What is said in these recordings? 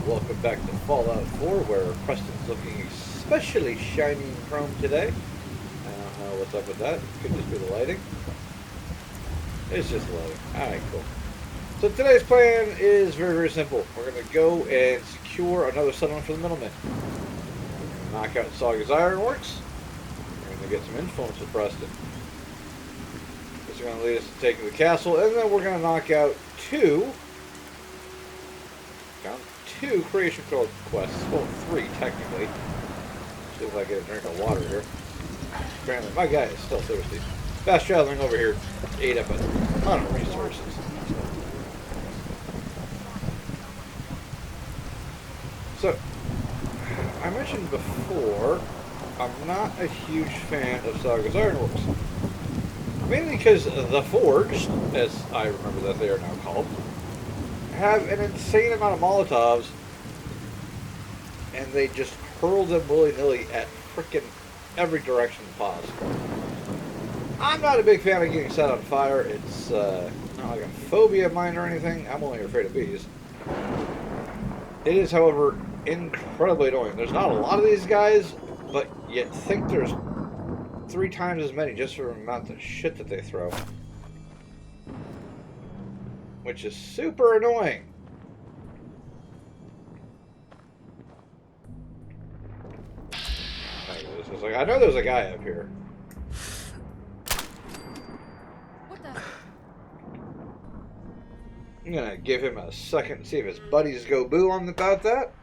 welcome back to Fallout 4, where Preston's looking especially shiny and chrome today. I don't know what's up with that. Could just be the lighting. It's just the lighting. Alright, cool. So today's plan is very, very simple. We're going to go and secure another settlement for the middlemen. Knock out Saugus Ironworks. We're going to get some influence with Preston. This is going to lead us to taking the castle, and then we're going to knock out two creation code quests. Well, three, technically. See if I get a drink of water here. Apparently, my guy is still thirsty. Fast traveling over here ate up a ton of resources. So, I mentioned before, I'm not a huge fan of Saugus Ironworks. Mainly because the Forged, as I remember that they are now called, have an insane amount of Molotovs, and they just hurl them willy-nilly at frickin' every direction possible. I'm not a big fan of getting set on fire. It's not like a phobia of mine or anything. I'm only afraid of bees. It is, however, incredibly annoying. There's not a lot of these guys, but you'd think there's 3 times as many just for the amount of shit that they throw. Which is super annoying. I know there's a guy up here. What the? I'm gonna give him a second to see if his buddies go boo on about that.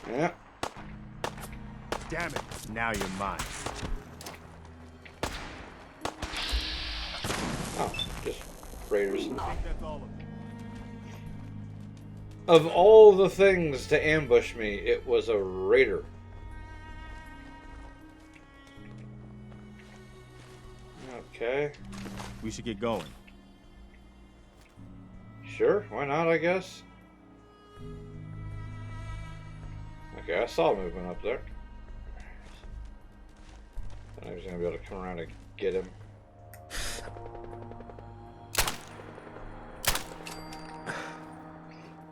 Yeah. Damn it, now you're mine. Oh, just raiders. I think that's all of it. Of all the things to ambush me, it was a raider. Okay. We should get going. Sure, why not, I guess? Okay, I saw movement up there. I was going to be able to come around and get him.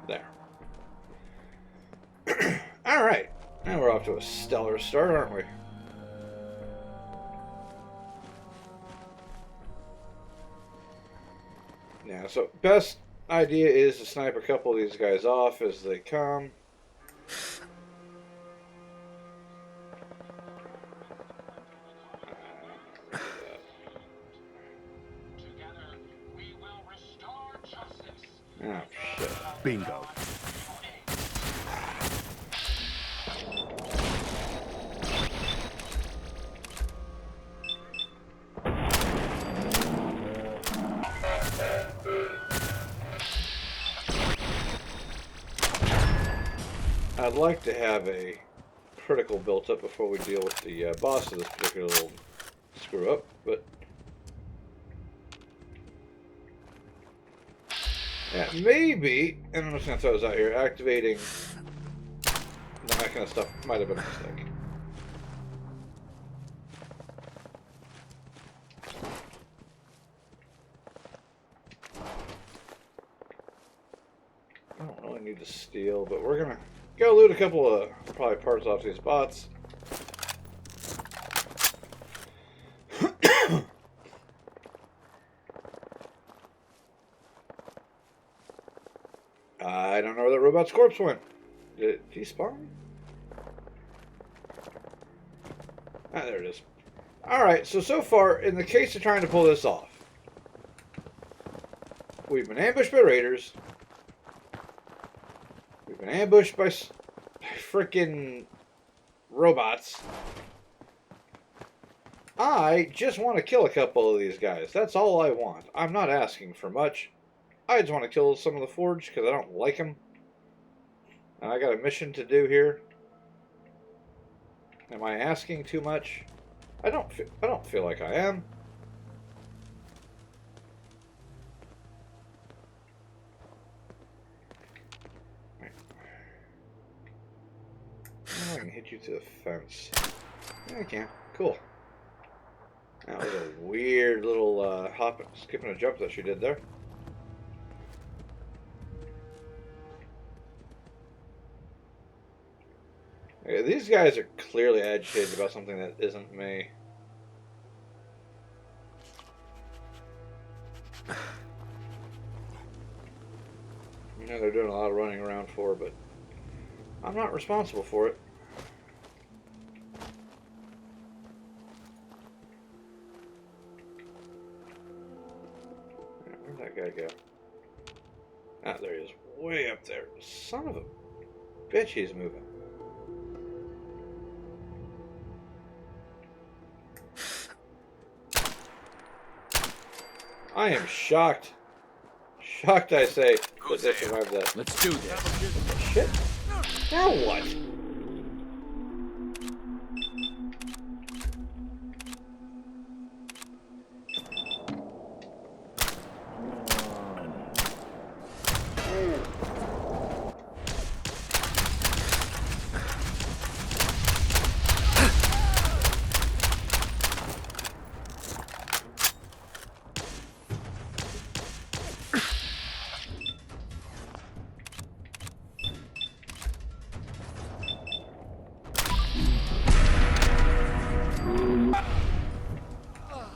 There. Alright. Now we're off to a stellar start, aren't we? Yeah, so best idea is to snipe a couple of these guys off as they come. Oh, shit. Bingo. I'd like to have a critical built up before we deal with the boss of this particular little screw up, but yeah, maybe, and I'm just going to throw this out here, activating that kind of stuff might have been a mistake. I don't really need to steal, but we're going to go loot a couple of probably parts off these bots. I don't know where that robot's corpse went. Did it despawn? Ah, there it is. Alright, so far, in the case of trying to pull this off, we've been ambushed by raiders. We've been ambushed by frickin' robots. I just want to kill a couple of these guys. That's all I want. I'm not asking for much. I just want to kill some of the Forged because I don't like them. And I got a mission to do here. Am I asking too much? I don't feel like I am. Oh, I can hit you to the fence. Yeah, I can. Cool. That was a weird little hop, skip, and a jump that she did there. Okay, these guys are clearly agitated about something that isn't me. You know they're doing a lot of running around for, but I'm not responsible for it. Where'd that guy go? Ah, there he is. Way up there. Son of a bitch, he's moving. I am shocked. Shocked, I say, that they survived that. Let's do this. Shit. Now what?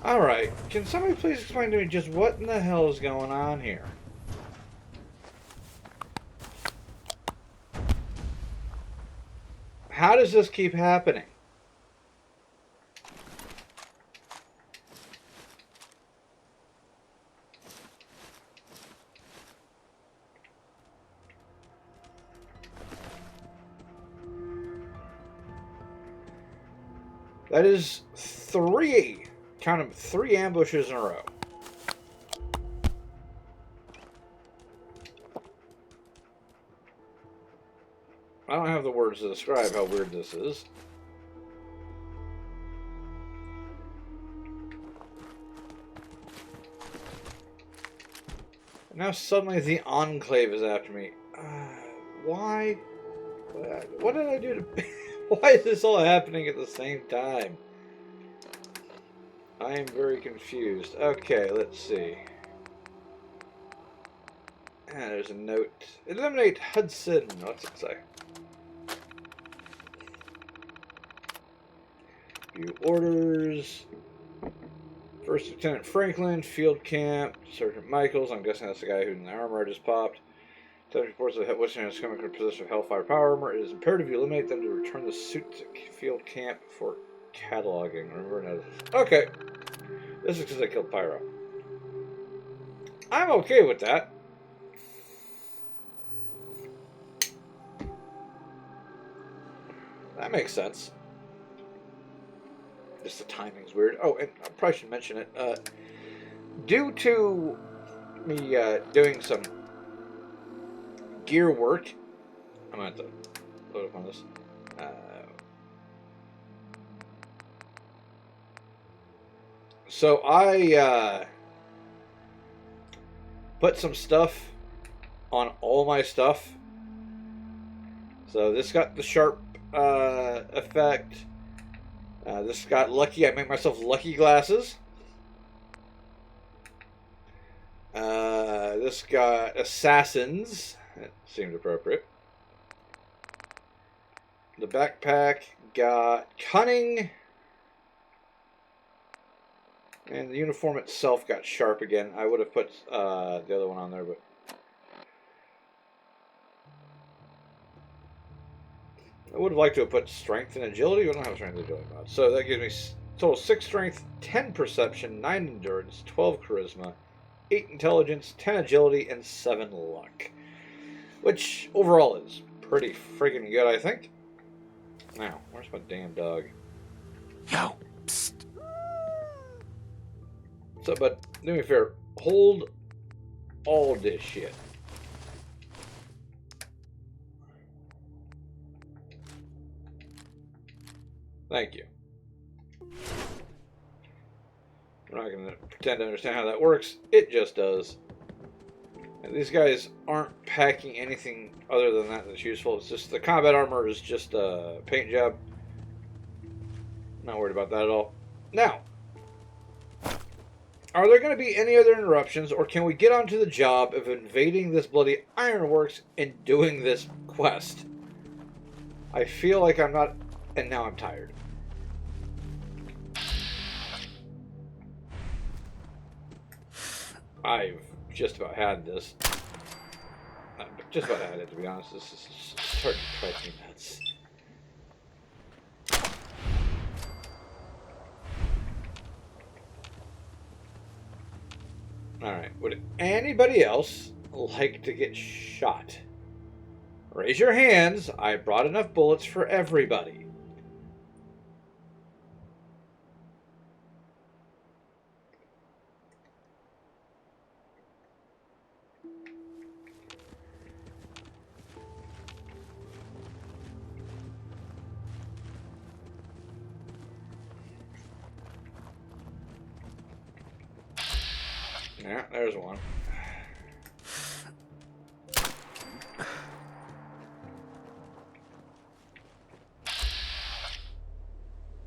Alright, can somebody please explain to me just what in the hell is going on here? How does this keep happening? That is three. Count them, 3 ambushes in a row. I don't have the words to describe how weird this is. And now suddenly the Enclave is after me. Why? What did I do to... Why is this all happening at the same time? I am very confused. Okay, let's see. There's a note. Eliminate Hudson. What's it say? View orders. First Lieutenant Franklin, Field Camp, Sergeant Michaels. I'm guessing that's the guy who in the armor just popped. Intelligence reports that Western is coming from a position of Hellfire power armor. It is imperative you eliminate them to return the suit to Field Camp for cataloging. Remember, notice. Okay. This is because I killed Pyro. I'm okay with that. That makes sense. Just the timing's weird. Oh, and I probably should mention it. Due to me doing some gear work, I'm going to have to load up on this. So I put some stuff on all my stuff. So this got the sharp effect. This got lucky. I make myself lucky glasses. This got assassins. That seemed appropriate. The backpack got cunning. And the uniform itself got sharp again. I would have put the other one on there, but... I would have liked to have put strength and agility. We don't have strength and agility mods. So that gives me total 6 strength, 10 perception, 9 endurance, 12 charisma, 8 intelligence, 10 agility, and 7 luck. Which overall is pretty freaking good, I think. Now, where's my damn dog? Yo, psst. What's up, bud? Do me a favor. Hold all this shit. Thank you. I'm not going to pretend to understand how that works. It just does. And these guys aren't packing anything other than that that's useful. It's just the combat armor is just a paint job. Not worried about that at all. Now, are there going to be any other interruptions, or can we get onto the job of invading this bloody ironworks and doing this quest? I feel like I'm not, and now I'm tired. I've just about had this. I've just about had it, to be honest. This is starting to drive me nuts. Alright, would anybody else like to get shot? Raise your hands. I brought enough bullets for everybody. Yeah, there's one.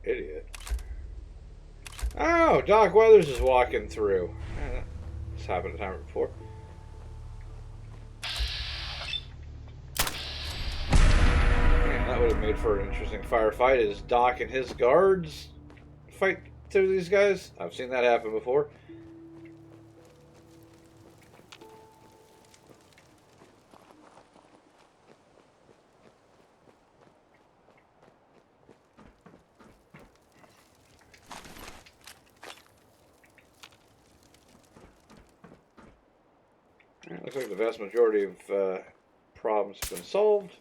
Idiot. Oh, Doc Weathers is walking through. This happened a time before. Man, that would have made for an interesting firefight. Is Doc and his guards fight through these guys? I've seen that happen before. Looks like the vast majority of problems have been solved.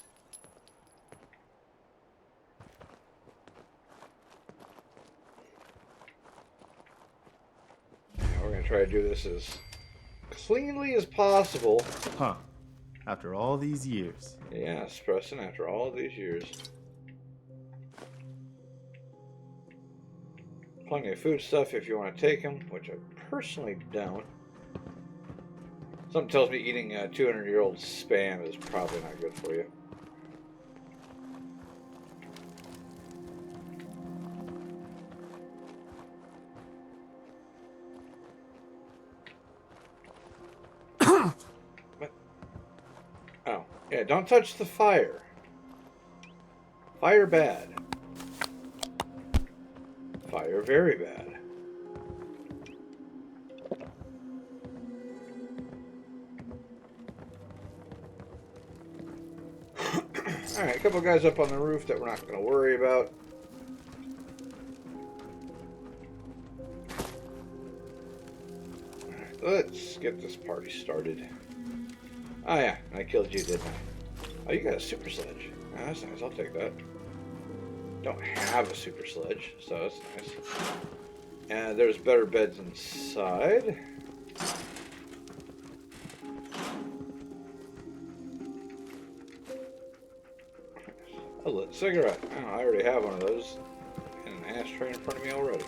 Now we're going to try to do this as cleanly as possible. Huh. After all these years. Yes, Preston, after all of these years. Plenty of food stuff if you want to take them, which I personally don't. Something tells me eating 200-year-old spam is probably not good for you. What? Oh, yeah, don't touch the fire. Fire bad. Fire very bad. Alright, a couple of guys up on the roof that we're not going to worry about. Alright, let's get this party started. Oh yeah, I killed you, didn't I? Oh, you got a super sledge. Oh, that's nice, I'll take that. Don't have a super sledge, so that's nice. And there's better beds inside. A lit cigarette. Oh, I already have one of those. And an ashtray in front of me already.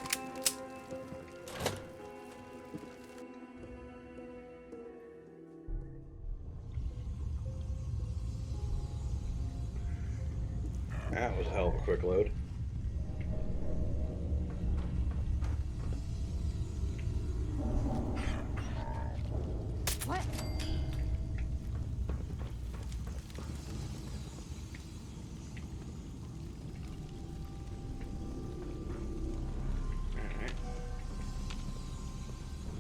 That was a hell of a quick load. What? Alright.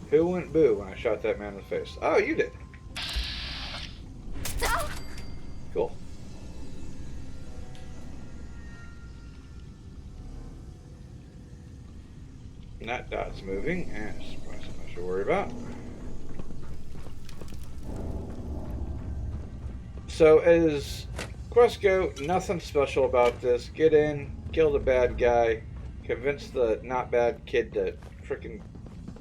Who went boo when I shot that man in the face? Oh, you did. Cool. That dot's moving, and it's something I should worry about. So, as quests go, nothing special about this. Get in, kill the bad guy, convince the not bad kid to freaking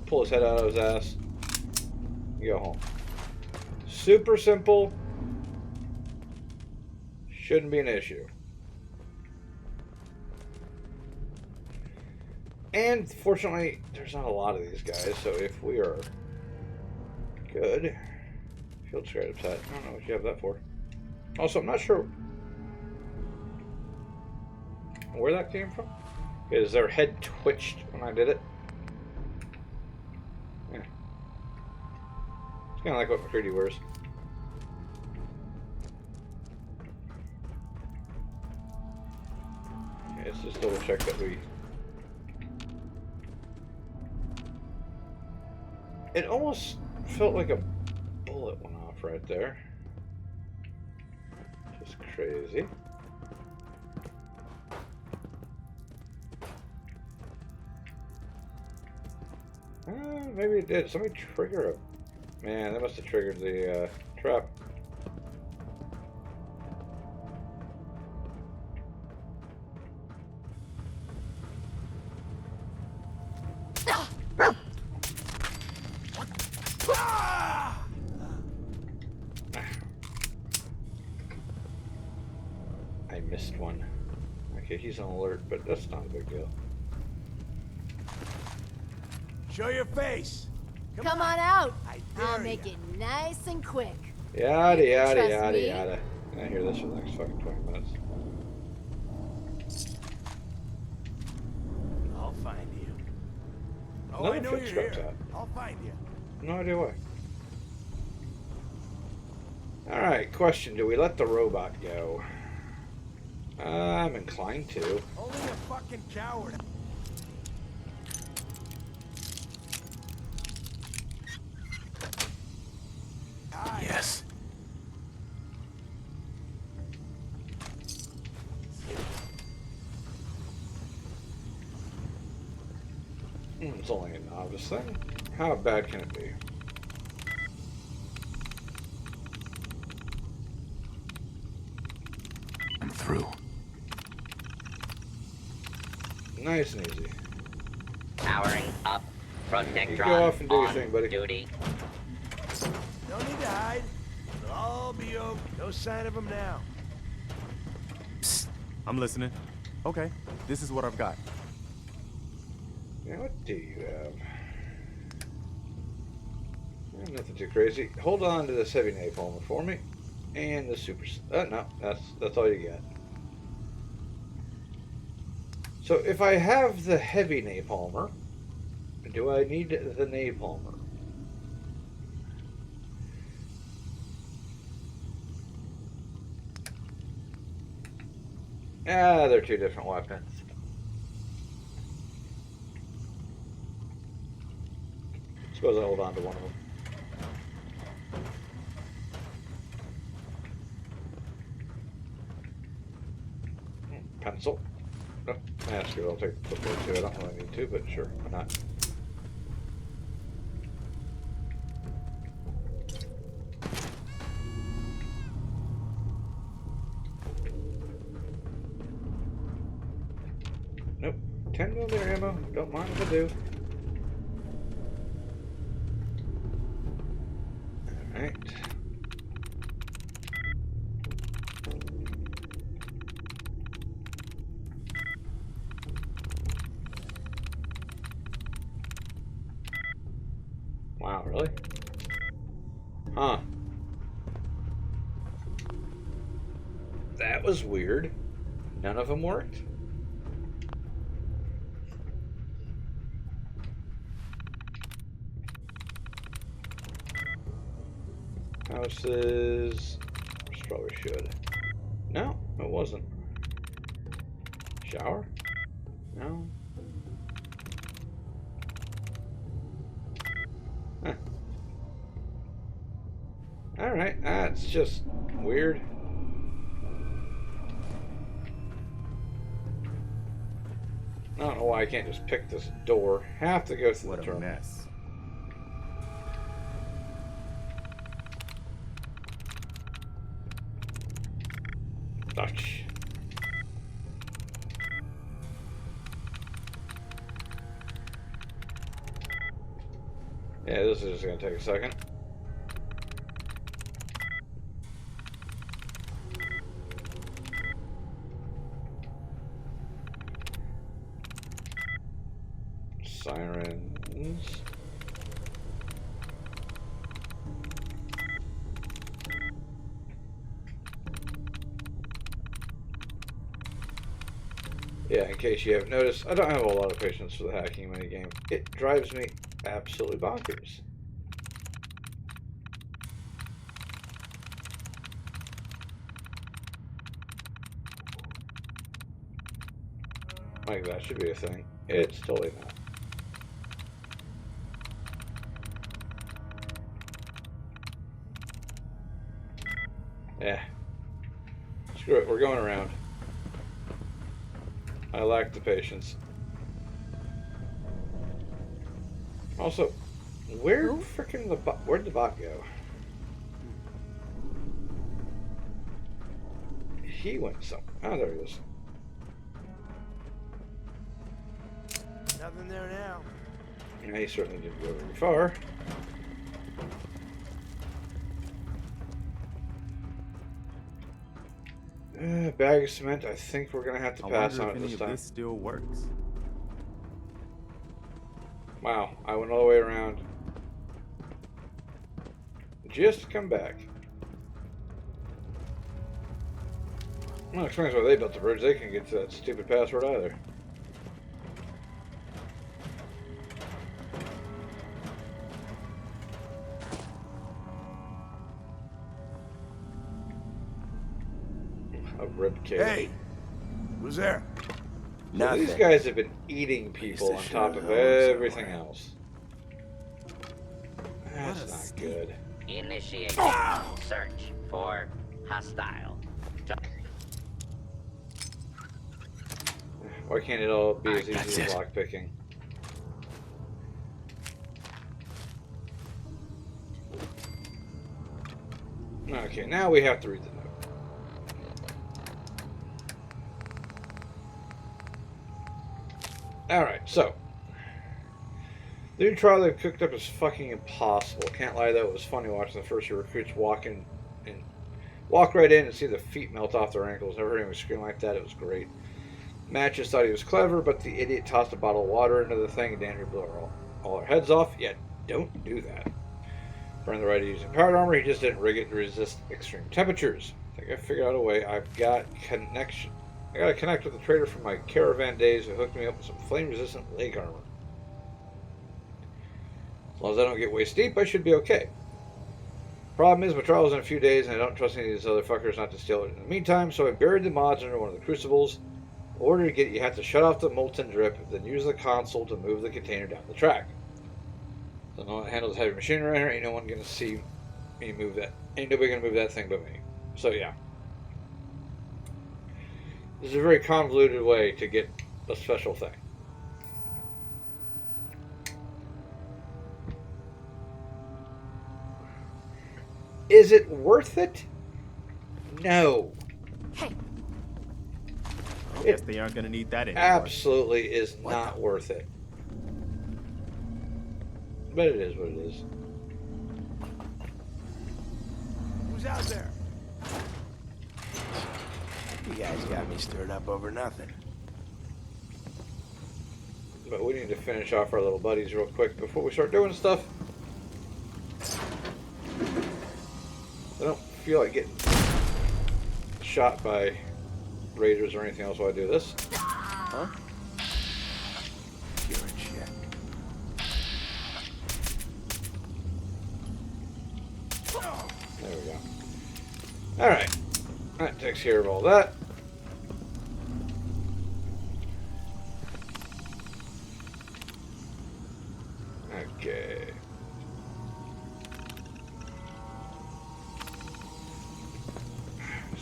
pull his head out of his ass, and go home. Super simple. Shouldn't be an issue. And fortunately, there's not a lot of these guys, so if we are good. Field scrap set. I don't know what you have that for. Also, I'm not sure where that came from. Is their head twitched when I did it? Yeah. It's kind of like what McCready wears. let's just double check that we... It almost felt like a bullet went off right there. Just crazy. Maybe it did. Somebody trigger a... Man, that must have triggered the trap. I missed one. Okay, he's on alert, but that's not a big deal. Show your face. Come on out. I I'll dare make ya. it nice and quick. Yada yada Trust yada me. yada. I hear this for the next fucking 20 minutes. I'll find you. Oh, Another I know foot you're strap's here. out. I'll find you. No idea why. Alright, question. Do we let the robot go? I'm inclined to. Only a fucking coward. Yes. It's only a novice thing. How bad can it be? I'm through. Nice and easy. Powering up. You Protectron go off and do your on thing, buddy. duty. No need to hide. It'll all be over. No sign of him now. Psst. I'm listening. Okay, this is what I've got. Now, what do you have? Nothing too crazy. Hold on to this heavy napalm for me. And the super... no, that's all you get. So if I have the heavy napalmer, do I need the napalmer? Ah, they're two different weapons. Suppose I hold on to one of them. Pencil. Oh, that's good. I'll take the clipboard too. I don't really need to, but sure, why not? Nope. 10mm ammo. Don't mind if I do. Alright. Wow, really? Huh. That was weird. None of them worked. Houses. Probably should. No, it wasn't. Shower? No. Huh. Alright, that's just weird. I don't know why I can't just pick this door. Have to go through What the a terminal. mess. Ouch. Yeah, this is just gonna take a second. Sirens. Yeah, in case you have noticed, I don't have a lot of patience for the hacking minigame. It drives me absolutely bonkers. Like that should be a thing. It's totally not. Yeah. Screw it, we're going around. I lack the patience. Also, where'd the bot go? He went somewhere. Oh, there he is. Nothing there now. Yeah, he certainly didn't go very far. Bag of cement. I think we're gonna have to pass on it this time. This still works. Wow, I went all the way around just to come back. Well, explains why they built the bridge. They can't get to that stupid password either. A rib cage. Hey, who's there? So these guys have been eating people on top of everything else. That's not good. Initiate search for hostile. Why can't it all be as easy as lockpicking? Okay, now we have to read the note. Alright, so. The new trial they've cooked up is fucking impossible. Can't lie though, it was funny watching the first year recruits walk right in and see the feet melt off their ankles. Never heard anyone scream like that, it was great. Matt just thought he was clever, but the idiot tossed a bottle of water into the thing and Dandry blew all our heads off. Yeah, don't do that. Burned the right of using powered armor, he just didn't rig it to resist extreme temperatures. I think I figured out a way. I gotta connect with the trader from my caravan days who hooked me up with some flame-resistant leg armor. As long as I don't get waist deep, I should be okay. Problem is, my trial was in a few days, and I don't trust any of these other fuckers not to steal it in the meantime, so I buried the mods under one of the crucibles. In order to get it, you have to shut off the molten drip, then use the console to move the container down the track. So no one handles heavy machinery around here, ain't no one gonna see me move that. Ain't nobody gonna move that thing but me. So yeah. This is a very convoluted way to get a special thing. Is it worth it? No. Hey, I guess they aren't gonna need that anymore. Absolutely is not worth it. But it is what it is. Who's out there? You guys got me stirred up over nothing. But we need to finish off our little buddies real quick before we start doing stuff. I don't feel like getting shot by raiders or anything else while I do this. Huh? You're in check. There we go. Alright. That takes care of all that. Okay.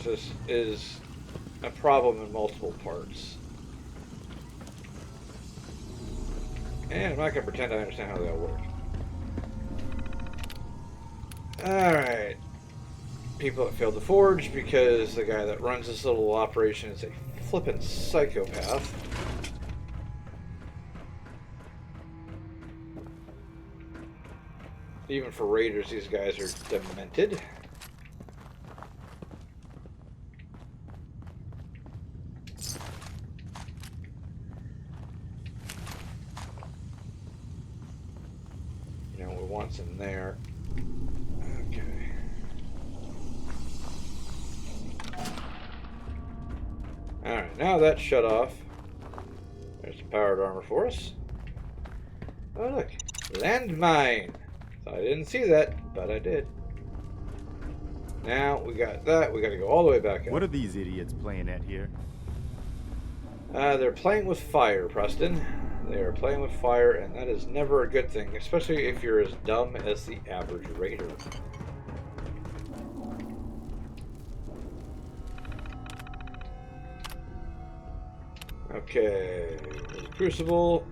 This is a problem in multiple parts. And I'm not going to pretend I understand how that works. Alright. People that failed to forge because the guy that runs this little operation is a flippin' psychopath. Even for raiders, these guys are demented. You know, we want some there. Okay. Alright, now that's shut off. There's some powered armor for us. Oh look, landmine. I didn't see that, but I did. Now we got that. We got to go all the way back up. What are these idiots playing at here? They're playing with fire, Preston. They are playing with fire, and that is never a good thing, especially if you're as dumb as the average raider. Okay, there's a crucible.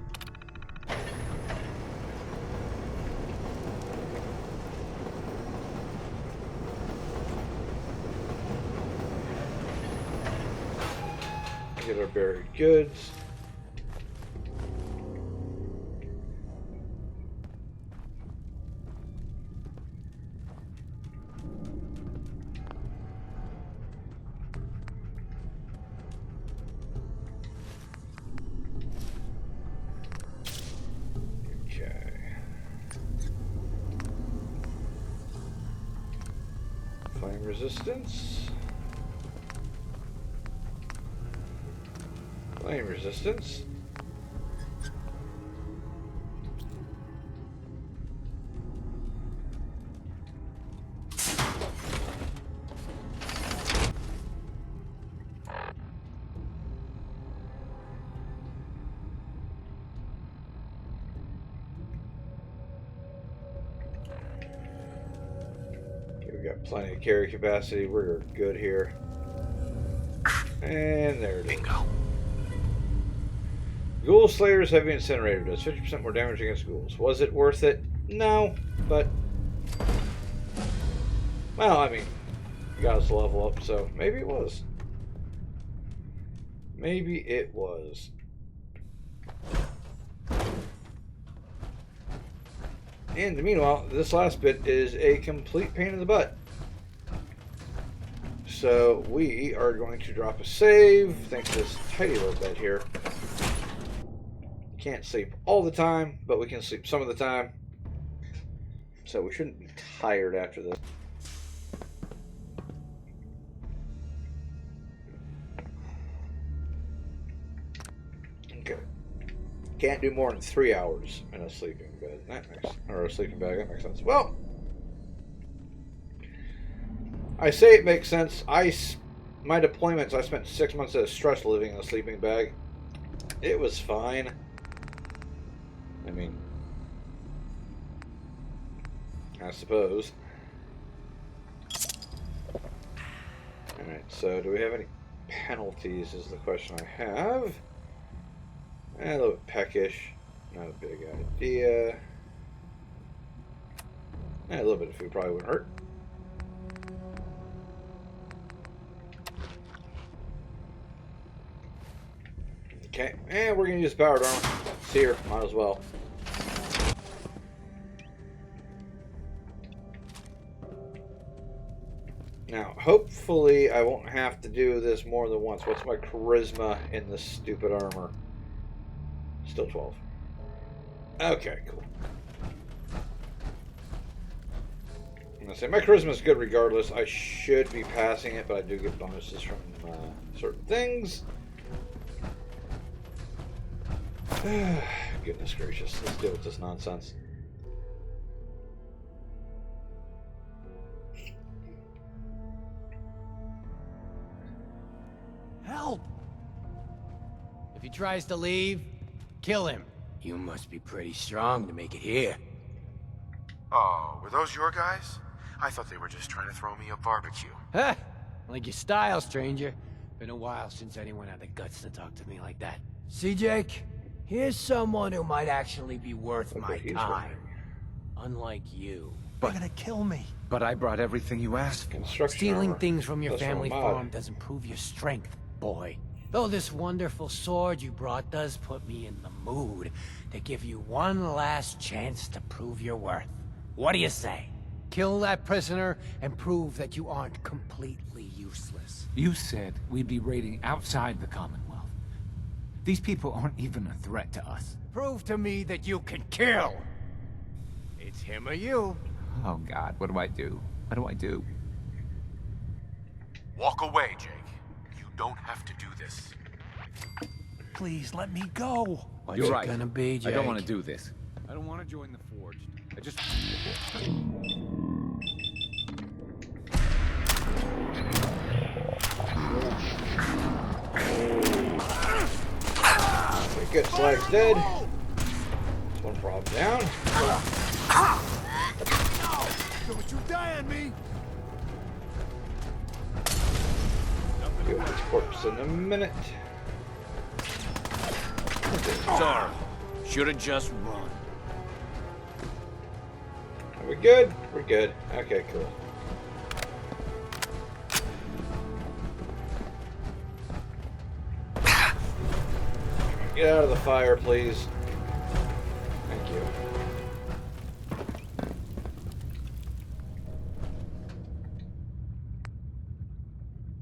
Get our buried goods. Okay. Flame resistance. Flame resistance. Okay, we got plenty of carry capacity. We're good here. And there it is. Bingo. Ghoul Slayer's Heavy Incinerator does 50% more damage against ghouls. Was it worth it? No, but... Well, I mean, you got us to level up, so maybe it was. Maybe it was. And meanwhile, this last bit is a complete pain in the butt. So we are going to drop a save, thanks to this tidy little bed here. Can't sleep all the time, but we can sleep some of the time. So we shouldn't be tired after this. Okay. Can't do more than 3 hours in a sleeping bed. That makes, or a sleeping bag. That makes sense. Well, I say it makes sense. My deployments, I spent 6 months at a stress living in a sleeping bag. It was fine. I mean, I suppose. Alright, so do we have any penalties is the question I have. A little bit peckish. Not a big idea. A little bit of food probably wouldn't hurt. Okay, and we're going to use powered armor. It's here, might as well. Now, hopefully I won't have to do this more than once. What's my charisma in this stupid armor? Still 12. Okay, cool. I'm going to say my charisma is good regardless. I should be passing it, but I do get bonuses from certain things. Goodness gracious, let's deal with this nonsense. Help! If he tries to leave, kill him. You must be pretty strong to make it here. Oh, were those your guys? I thought they were just trying to throw me a barbecue. Huh? Like your style, stranger. Been a while since anyone had the guts to talk to me like that. See, Jake? Here's someone who might actually be worth my time. Unlike you. They're gonna kill me. But I brought everything you asked for. Construction Stealing armor. things from your That's family from a mod. farm doesn't prove your strength, boy. Though this wonderful sword you brought does put me in the mood to give you one last chance to prove your worth. What do you say? Kill that prisoner and prove that you aren't completely useless. You said we'd be raiding outside the Commonwealth. These people aren't even a threat to us. Prove to me that you can kill! It's him or you. Oh God, what do I do? What do I do? Walk away, Jake. You don't have to do this. Please let me go. What's You're it right. gonna be, Jake? I don't want to do this. I don't want to join the Forged. I just... Slag's dead. That's one problem down. Don't you die on me! Get this corpse in a minute. Sorry. Should've just run. Are we good? We're good. Okay, cool. Get out of the fire, please. Thank you.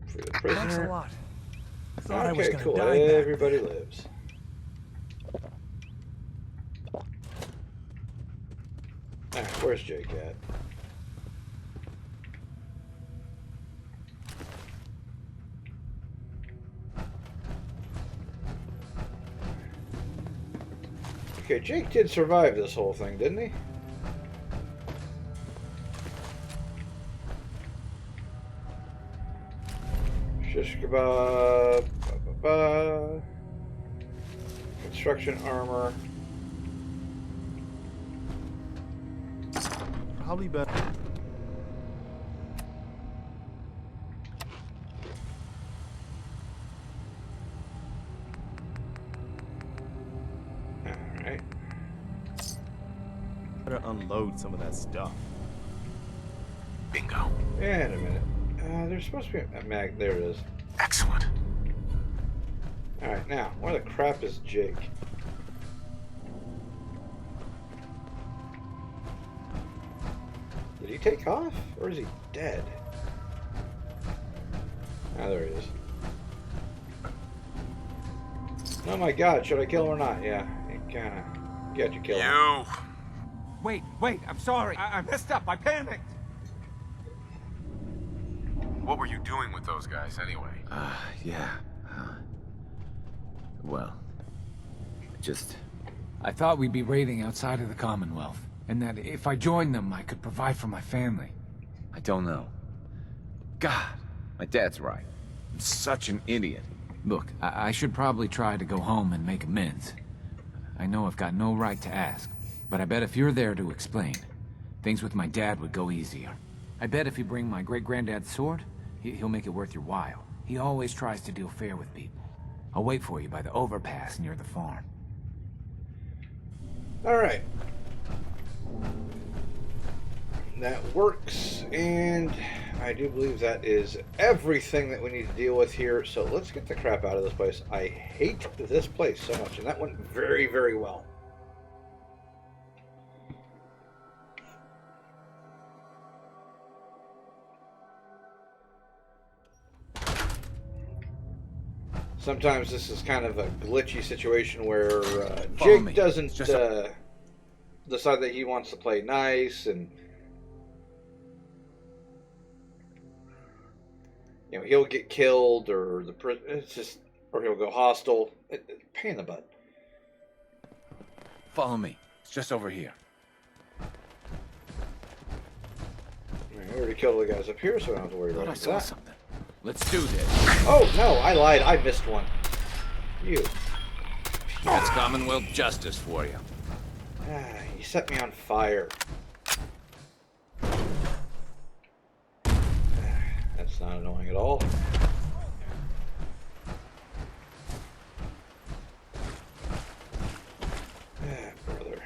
Free the Thanks a prisoner. lot. Thought I was Okay, gonna cool. die back Everybody lives. Alright, where's Jake at? Okay, Jake did survive this whole thing, didn't he? Shish kebab. Ba-ba-ba. Construction armor. Probably better. Alright. Better unload some of that stuff. Bingo. And a minute. There's supposed to be a mag. There it is. Excellent. Alright, now, where the crap is Jake? Did he take off? Or is he dead? Ah, there he is. Oh my god, should I kill him or not? Yeah, you kinda got you killed. You. Wait, I'm sorry. I messed up. I panicked. What were you doing with those guys anyway? Yeah. I thought we'd be raiding outside of the Commonwealth, and that if I joined them, I could provide for my family. I don't know. God, my dad's right. I'm such an idiot. Look, I should probably try to go home and make amends. I know I've got no right to ask, but I bet if you're there to explain, things with my dad would go easier. I bet if you bring my great-granddad's sword, he'll make it worth your while. He always tries to deal fair with people. I'll wait for you by the overpass near the farm. Alright. That works, and I do believe that is everything that we need to deal with here, so let's get the crap out of this place. I hate this place so much, and that went very, very well. Sometimes this is kind of a glitchy situation where Jake doesn't decide that he wants to play nice, and you know, he'll get killed, or or he'll go hostile. Pain in the butt. Follow me. It's just over here. I already killed the guys up here, so I don't have to worry Thought about I saw that. something. Let's do this. Oh no, I lied. I missed one. You. That's Commonwealth justice for you. You set me on fire. That's not annoying at all. Brother.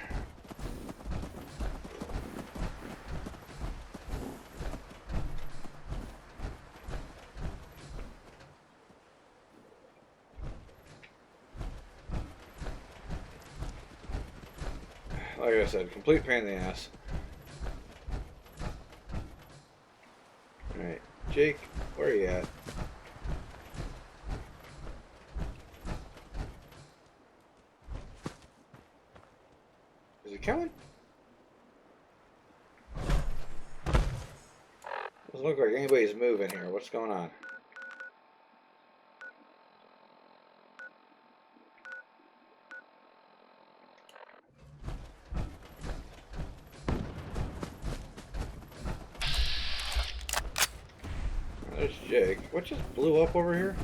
Like I said, complete pain in the ass. Alright, Jake, where are you at? Is he coming? Doesn't look like anybody's moving here. What's going on? There's Jake. What just blew up over here?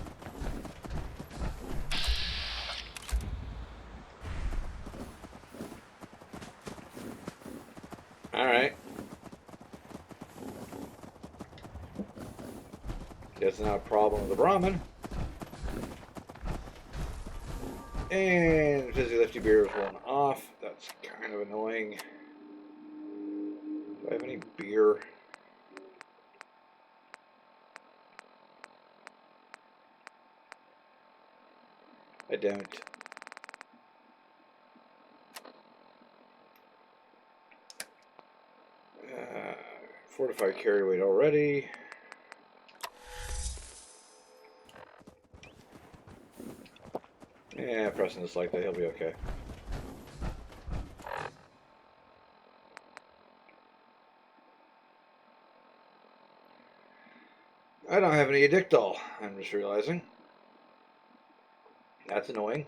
That's not a problem with the Brahmin. And Fizzy Lifty Beer is worn off. That's kind of annoying. Do I have any beer? I don't. Fortified carry weight already. Yeah, Preston is like that. He'll be okay. I don't have any Addictol, I'm just realizing. That's annoying.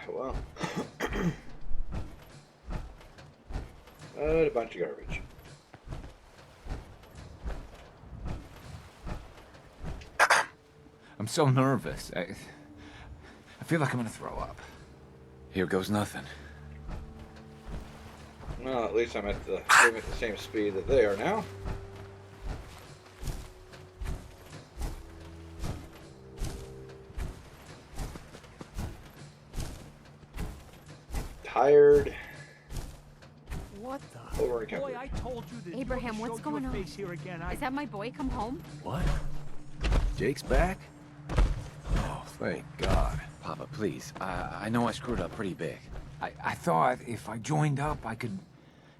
Well, a bunch of garbage. I'm so nervous. I feel like I'm gonna throw up. Here goes nothing. Well, at least I'm at the same speed that they are now. Tired. What the? Over and Boy, I told you that. Abraham, what's going on? Here again. Is that my boy come home? What? Jake's back? Oh, thank God. Papa, please. I know I screwed up pretty big. I thought if I joined up, I could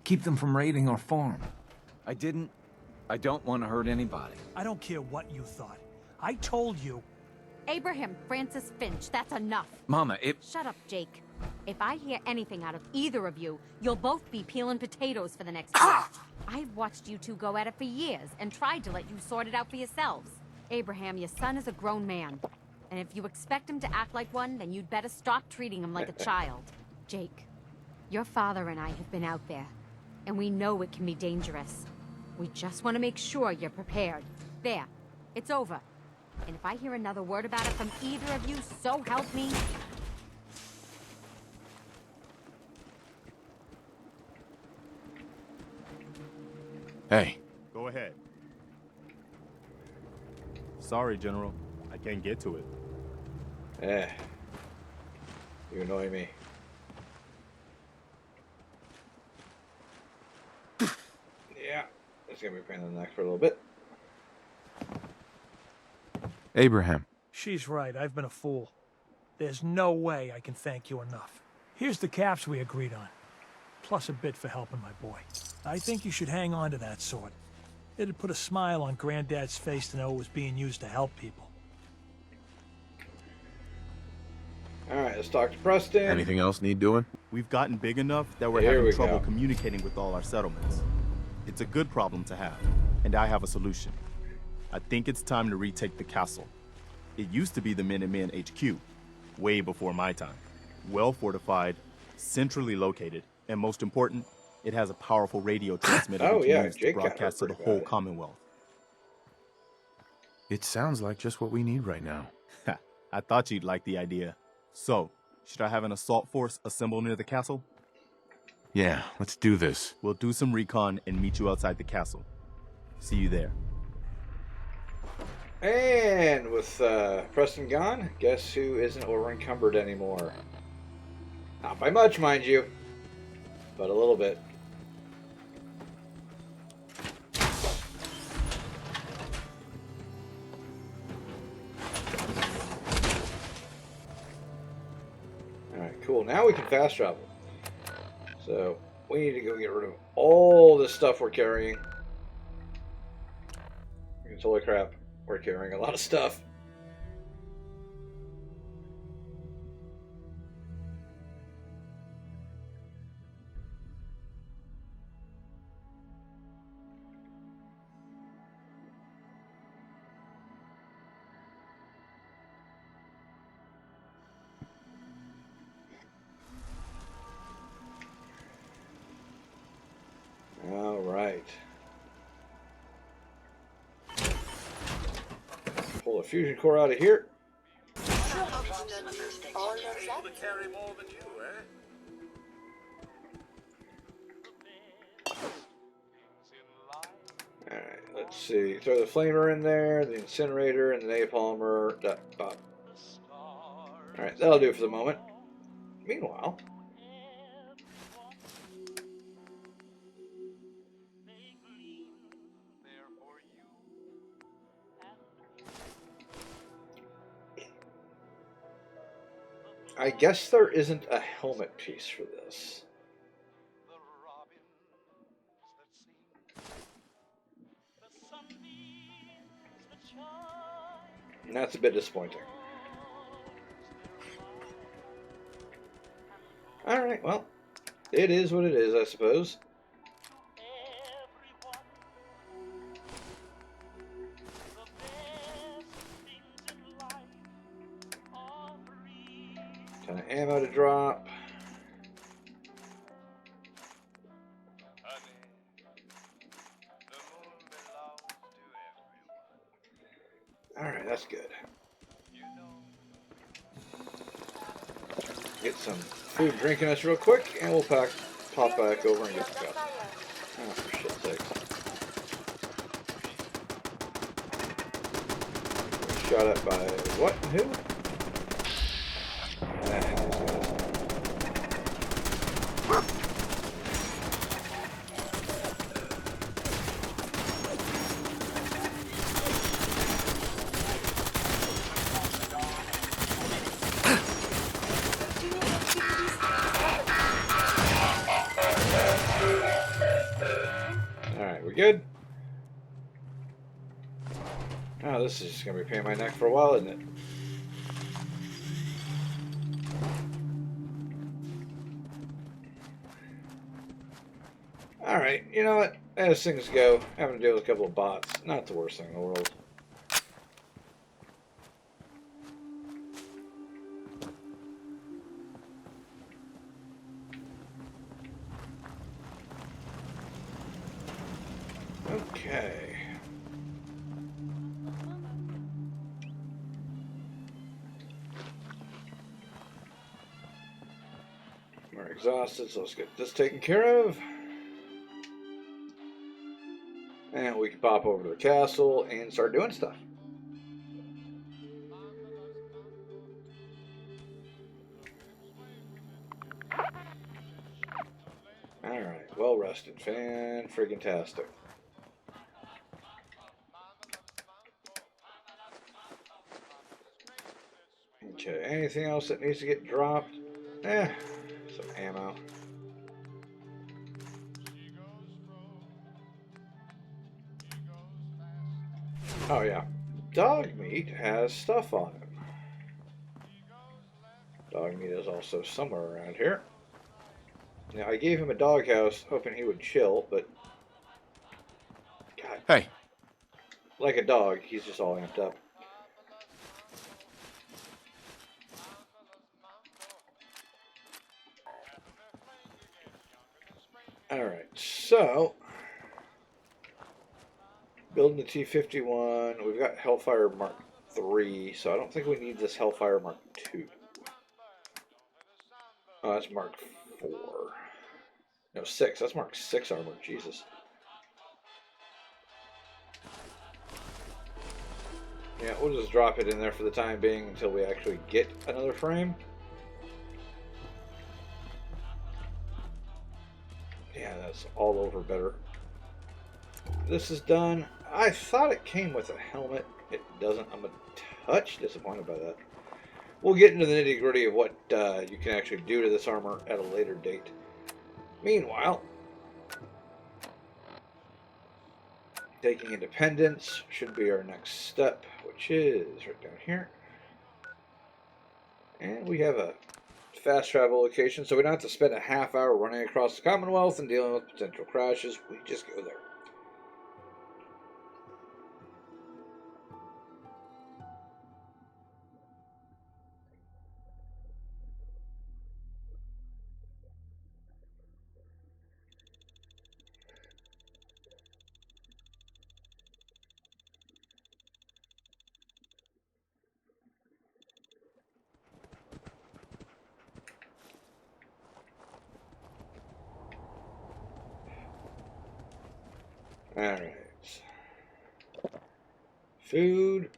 keep them from raiding our farm. I didn't. I don't want to hurt anybody. I don't care what you thought. I told you. Abraham, Francis Finch, that's enough. Mama, Shut up, Jake. If I hear anything out of either of you, you'll both be peeling potatoes for the next year. I've watched you two go at it for years and tried to let you sort it out for yourselves. Abraham, your son is a grown man. And if you expect him to act like one, then you'd better stop treating him like a child. Jake, your father and I have been out there, and we know it can be dangerous. We just want to make sure you're prepared. There, it's over. And if I hear another word about it from either of you, so help me. Hey. Go ahead. Sorry, General. I can't get to it. You annoy me. Yeah, it's gonna be a pain in the neck for a little bit. Abraham. She's right. I've been a fool. There's no way I can thank you enough. Here's the caps we agreed on, plus a bit for helping my boy. I think you should hang on to that sword. It'd put a smile on Granddad's face to know it was being used to help people. Alright, let's talk to Preston. Anything else need doing? We've gotten big enough that we're Here having we trouble go. communicating with all our settlements. It's a good problem to have, and I have a solution. I think it's time to retake the castle. It used to be the Minutemen HQ, way before my time. Well fortified, centrally located, and most important, it has a powerful radio transmitter Oh, we can yeah, use to Jake got broadcast to hurt the pretty whole bad. Commonwealth. It sounds like just what we need right now. I thought you'd like the idea. So, should I have an assault force assemble near the castle? Yeah, let's do this. We'll do some recon and meet you outside the castle. See you there. And with Preston gone, guess who isn't over encumbered anymore? Not by much, mind you, but a little bit. Alright, cool. Now we can fast travel. So, we need to go get rid of all this stuff we're carrying. Because holy crap, we're carrying a lot of stuff. right. Pull the fusion core out of here. Alright, let's see. Throw the flamer in there, the incinerator, and the napalmer. Alright, that'll do for the moment. Meanwhile, I guess there isn't a helmet piece for this. And that's a bit disappointing. Alright, well, it is what it is, I suppose. Ton of ammo to drop. Alright, that's good. Get some food and drink in us real quick, and we'll pop back over and get the cup. Oh, for shit's sake. Shot at by what? Who? Alright, we good? Oh, this is just going to be a pain in my neck for a while, isn't it? Alright, you know what? As things go, having to deal with a couple of bots, not the worst thing in the world. Okay. We're exhausted, so let's get this taken care of. And we can pop over to the castle and start doing stuff. Alright, well rested. Fan-friggin-tastic. Okay, anything else that needs to get dropped? Some ammo. Oh yeah, dog meat has stuff on it. Dog meat is also somewhere around here. Now, I gave him a doghouse hoping he would chill, but God, Hey. Like a dog, he's just all amped up. Alright, so building the T-51. We've got Hellfire Mark III, so I don't think we need this Hellfire Mark II. Oh, that's Mark IV. No, 6. That's Mark 6 armor. Jesus. Yeah, we'll just drop it in there for the time being until we actually get another frame. Yeah, that's all over better. This is done. I thought it came with a helmet. It doesn't. I'm a touch disappointed by that. We'll get into the nitty-gritty of what you can actually do to this armor at a later date. Meanwhile, taking Independence should be our next step, which is right down here. And we have a fast travel location, so we don't have to spend a half hour running across the Commonwealth and dealing with potential crashes. We just go there. Alright. Food,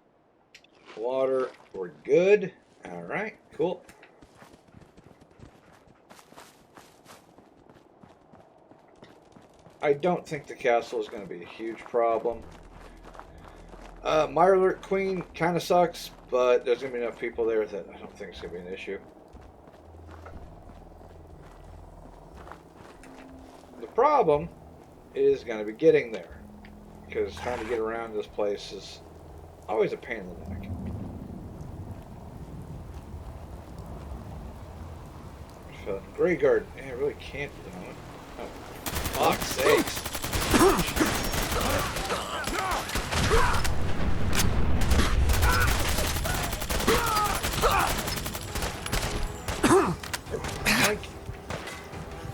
water, we're good. Alright, cool. I don't think the castle is going to be a huge problem. Mirelurk Queen kind of sucks, but there's going to be enough people there that I don't think it's going to be an issue. The problem is going to be getting there, because trying to get around this place is always a pain in the neck. Grey Garden. Yeah, I really can't do that. Oh, fuck's sakes.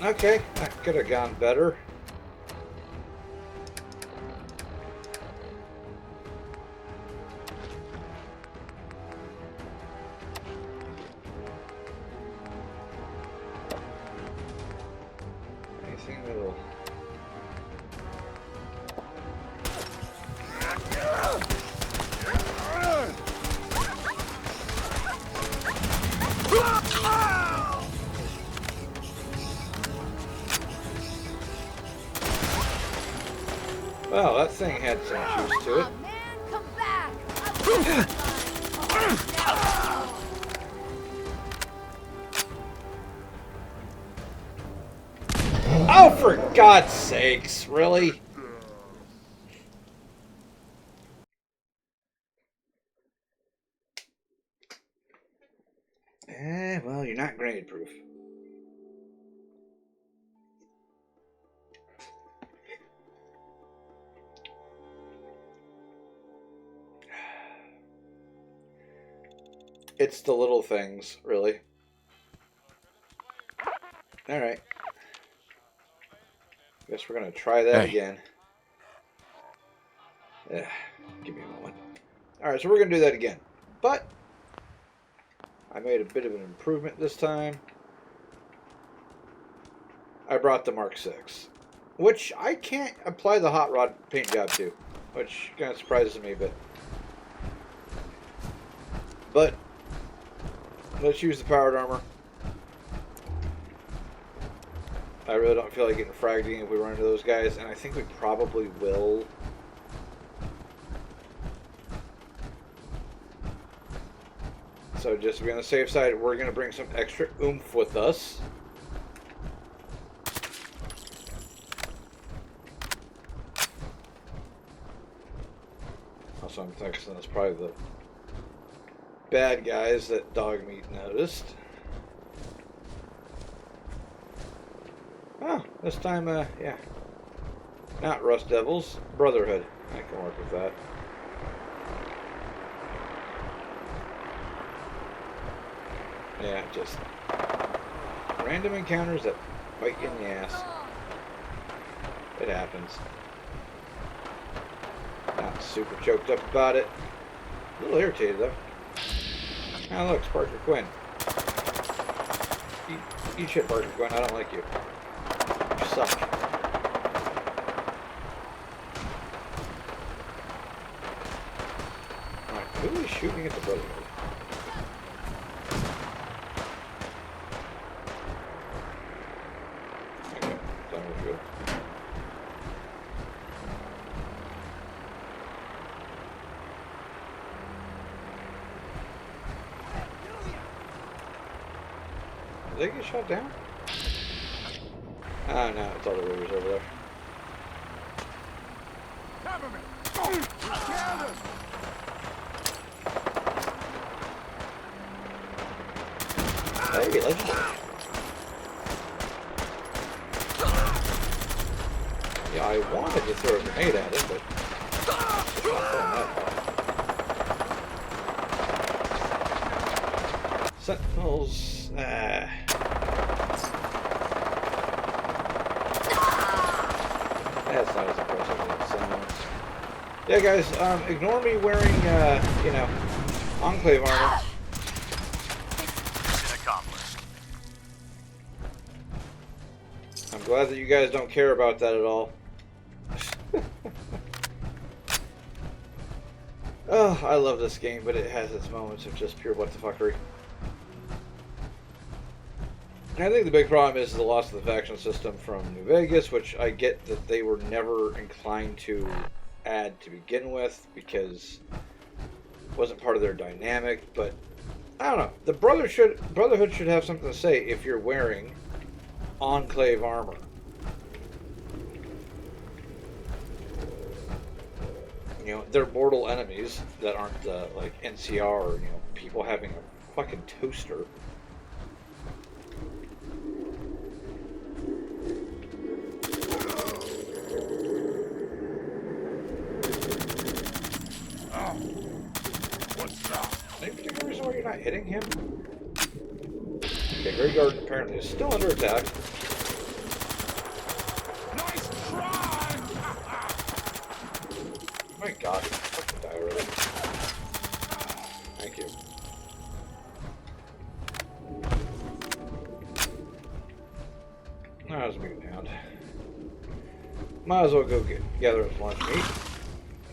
Okay, that could have gone better. Anything that'll... Well, that thing had some juice to it. Man, come back! Oh, for God's sakes, really? Well, you're not grenade proof. It's the little things, really. Alright. Guess we're gonna try that again. Yeah, give me a moment. Alright, so we're gonna do that again. But I made a bit of an improvement this time. I brought the Mark 6, which I can't apply the hot rod paint job to, which kind of surprises me, but let's use the powered armor. I really don't feel like getting fragged if we run into those guys, and I think we probably will. So just to be on the safe side, we're going to bring some extra oomph with us. Also, I'm thinking that's probably the bad guys that Dogmeat noticed. Oh, this time, yeah. Not Rust Devils, Brotherhood. I can work with that. Yeah, just random encounters that bite you in the ass. It happens. Not super choked up about it. A little irritated though. Now look, it's Parker Quinn. Eat shit, Parker Quinn. I don't like you. You suck. Alright, who is shooting at the Brotherhood? Okay, done with you. Did they get shot down? Oh no, it's all the Reavers over there. Hey, legendary. Yeah, I wanted to throw a grenade at it, but it's not throwing that far. Sentinels, that's not as impressive as it sounds. Yeah, guys, ignore me wearing, you know, Enclave armor. I'm glad that you guys don't care about that at all. Oh, I love this game, but it has its moments of just pure what the fuckery. And I think the big problem is the loss of the faction system from New Vegas, which I get that they were never inclined to add to begin with because it wasn't part of their dynamic, but I don't know. The Brotherhood should have something to say if you're wearing Enclave armor. You know, they're mortal enemies that aren't like NCR or, you know, people having a fucking toaster. Any particular reason why you're not hitting him? Okay, Grey Garden apparently is still under attack. Nice try! Oh my god, fucking die already. Thank you. That was a big hound. Might as well go gather his lunch meat.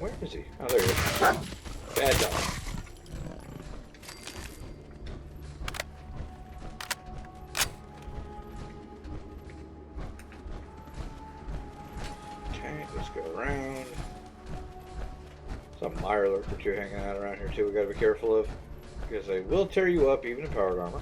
Where is he? Oh, there he is. Bad dog. Okay, let's go around. Some Mirelurk or two hanging out around here too we gotta be careful of. Because they will tear you up even in powered armor.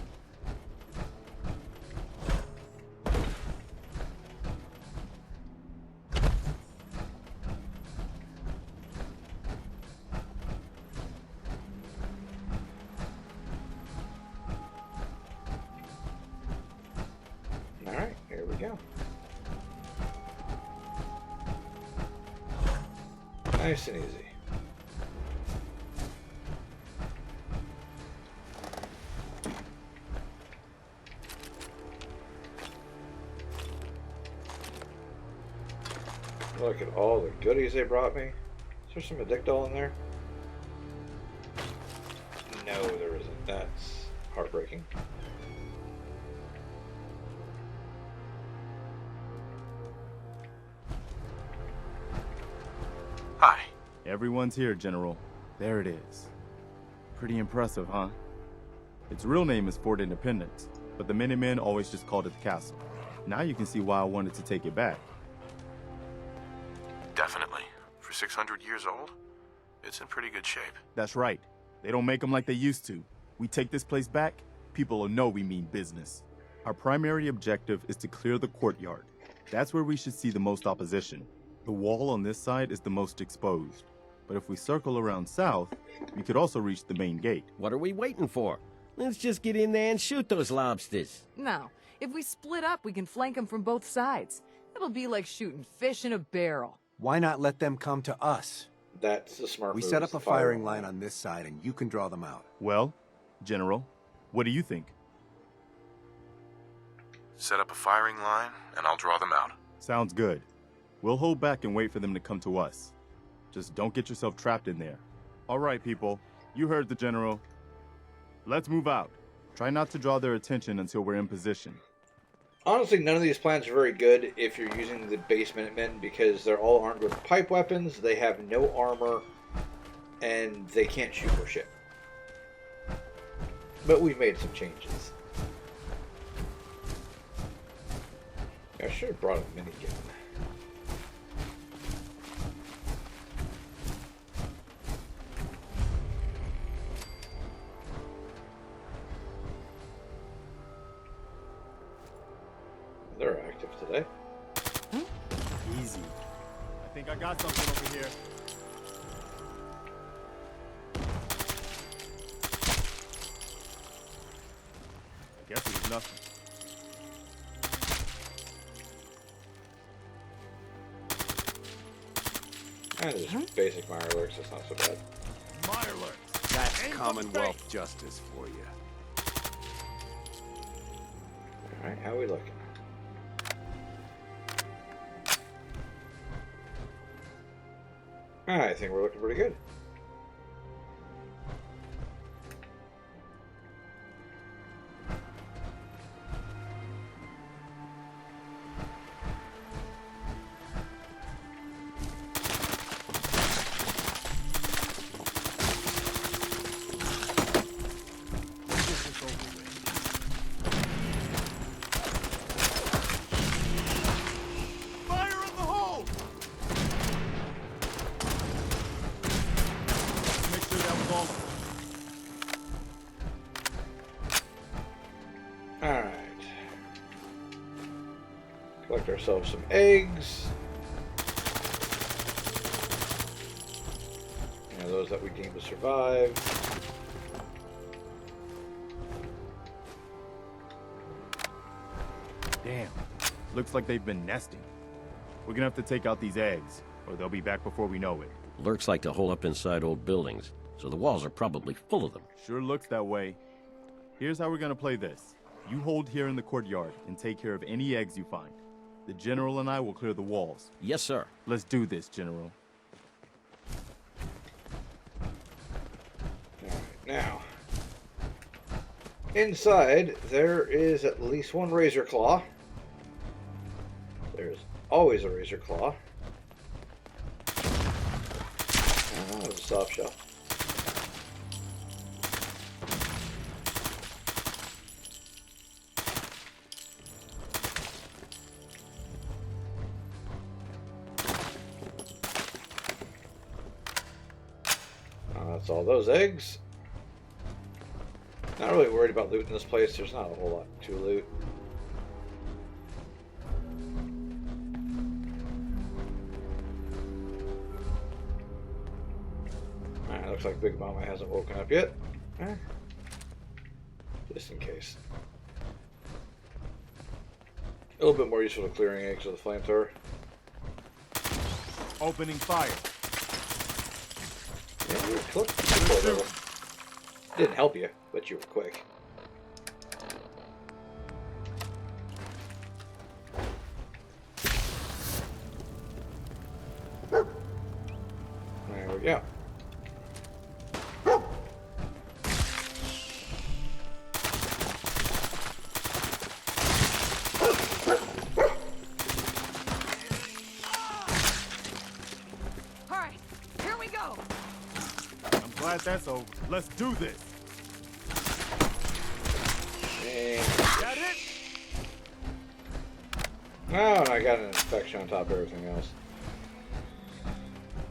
Alright, here we go. Nice and easy. Look at all the goodies they brought me. Is there some Addictol in there? No, there isn't. That's heartbreaking. Hi. Everyone's here, General. There it is. Pretty impressive, huh? Its real name is Fort Independence, but the Minutemen always just called it the castle. Now you can see why I wanted to take it back. Definitely. For 600 years old, it's in pretty good shape. That's right. They don't make them like they used to. We take this place back, people will know we mean business. Our primary objective is to clear the courtyard. That's where we should see the most opposition. The wall on this side is the most exposed. But if we circle around south, we could also reach the main gate. What are we waiting for? Let's just get in there and shoot those lobsters. No. If we split up, we can flank them from both sides. It'll be like shooting fish in a barrel. Why not let them come to us? That's the smart We move, set is up a the firing line on this side, and you can draw them out. Well, General, what do you think? Set up a firing line, and I'll draw them out. Sounds good. We'll hold back and wait for them to come to us. Just don't get yourself trapped in there. All right, people. You heard the General. Let's move out. Try not to draw their attention until we're in position. Honestly, none of these plans are very good if you're using the base Minutemen because they're all armed with pipe weapons, they have no armor, and they can't shoot for shit. But we've made some changes. I should have brought a minigun. They're active today. Easy. I think I got something over here. I guess it was nothing. And just basic Mirelurks, that's not so bad. Mirelurks. That's Commonwealth justice for you. Alright, how are we looking? I think we're looking pretty good. Alright. Collect ourselves some eggs. And those that we deem to survive. Damn. Looks like they've been nesting. We're gonna have to take out these eggs, or they'll be back before we know it. Lurks like to hole up inside old buildings, so the walls are probably full of them. Sure looks that way. Here's how we're gonna play this. You hold here in the courtyard and take care of any eggs you find. The General and I will clear the walls. Yes, sir. Let's do this, General. Now, inside there is at least one razor claw. There's always a razor claw. Oh, there's a soft shell. That's all those eggs. Not really worried about looting this place. There's not a whole lot to loot. Alright, looks like Big Mama hasn't woken up yet. Just in case. A little bit more useful to clearing eggs with a flamethrower. Opening fire. Yeah, you were quick. Didn't help you, but you were quick. There we go. Alright, here we go! I'm glad that's over. Let's do this. Got it? Oh, and I got an infection on top of everything else.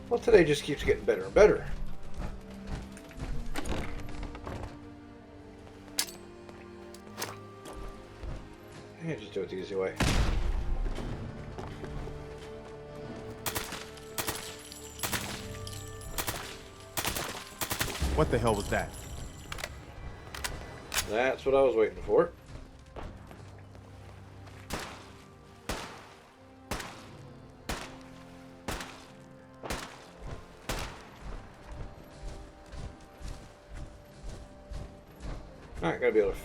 Well, today just keeps getting better and better. Yeah, just do it the easy way. What the hell was that? That's what I was waiting for. Not gonna be able to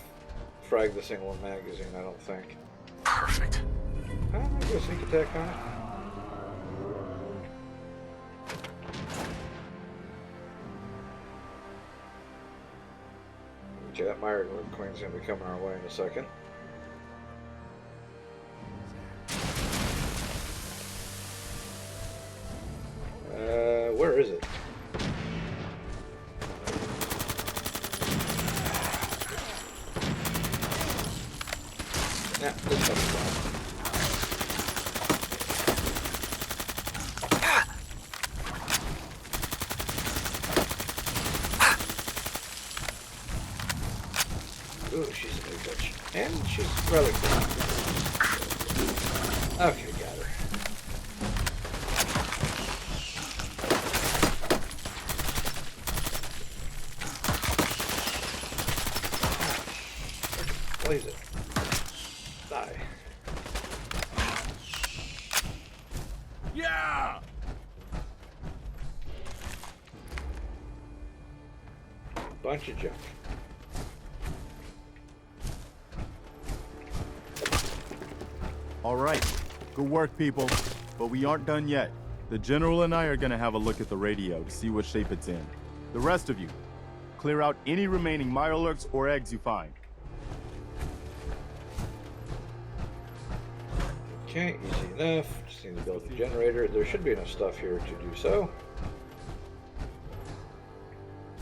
frag this thing one magazine, I don't think. Perfect. I'm gonna do a sneak attack on it. Okay, that Myron Queen's gonna be coming our way in a second. Where is it? Yeah, this one's fine. Ooh, she's a big bitch. And she's rather cool. Okay, got her. Blaze it. Die. Yeah! Bunch of junk. All right. Good work, people. But we aren't done yet. The General and I are gonna have a look at the radio to see what shape it's in. The rest of you, clear out any remaining Mirelurks or eggs you find. Okay, easy enough. Just need to build a generator. There should be enough stuff here to do so.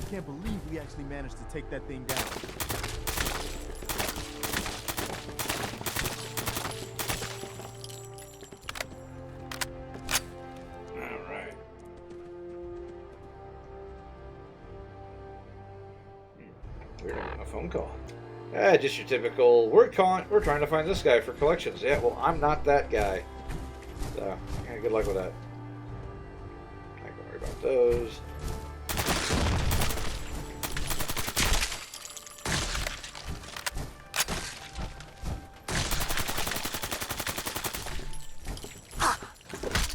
I can't believe we actually managed to take that thing down. Alright. We're getting a phone call. Just your typical, we're trying to find this guy for collections. Yeah, well, I'm not that guy. So, yeah, good luck with that. Not gonna worry about those.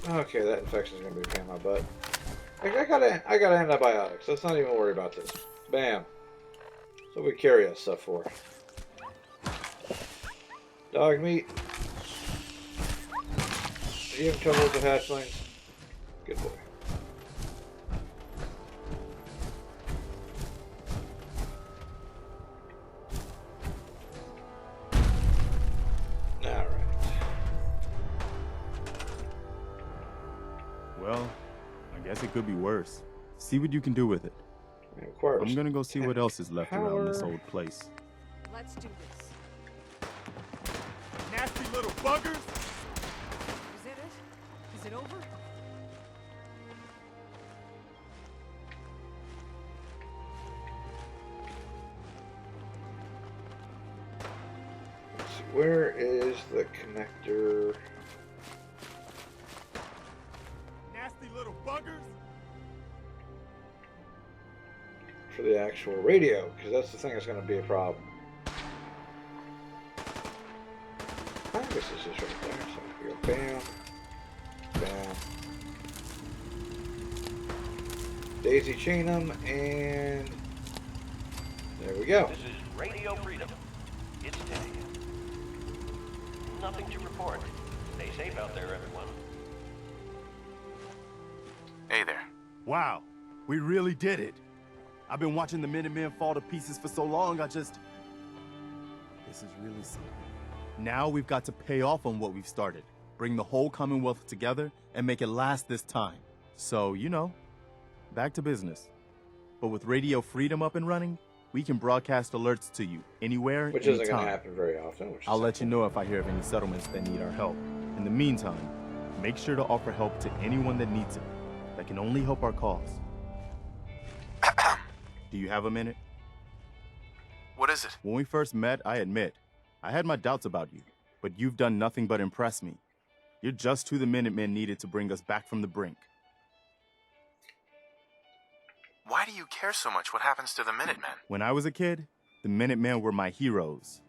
Okay, that infection is gonna be a pain in my butt. I got antibiotics. Let's not even worry about this. Bam. So we carry that stuff for. Dog meat. Are you having trouble with the hatchlings? Good boy. Alright. Well, I guess it could be worse. See what you can do with it. Of course. I'm gonna go see what else is left around this old place. Let's do this. Nasty little buggers! Is it? Is it over? Let's see, where is the connector? Nasty little buggers! For the actual radio, because that's the thing that's going to be a problem. I guess it's just right there. So we go bam, bam. Daisy chain them, and there we go. This is Radio Freedom. It's 10 a.m. Nothing to report. Stay safe out there, everyone. Hey there. Wow, we really did it. I've been watching the Minutemen fall to pieces for so long, This is really something. Now we've got to pay off on what we've started. Bring the whole Commonwealth together and make it last this time. So, you know, back to business. But with Radio Freedom up and running, we can broadcast alerts to you anywhere, Which isn't anytime. going to happen very often. I'll let you know if I hear of any settlements that need our help. In the meantime, make sure to offer help to anyone that needs it. That can only help our cause. Do you have a minute? What is it? When we first met, I admit, I had my doubts about you, but you've done nothing but impress me. You're just who the Minutemen needed to bring us back from the brink. Why do you care so much what happens to the Minutemen? When I was a kid, the Minutemen were my heroes.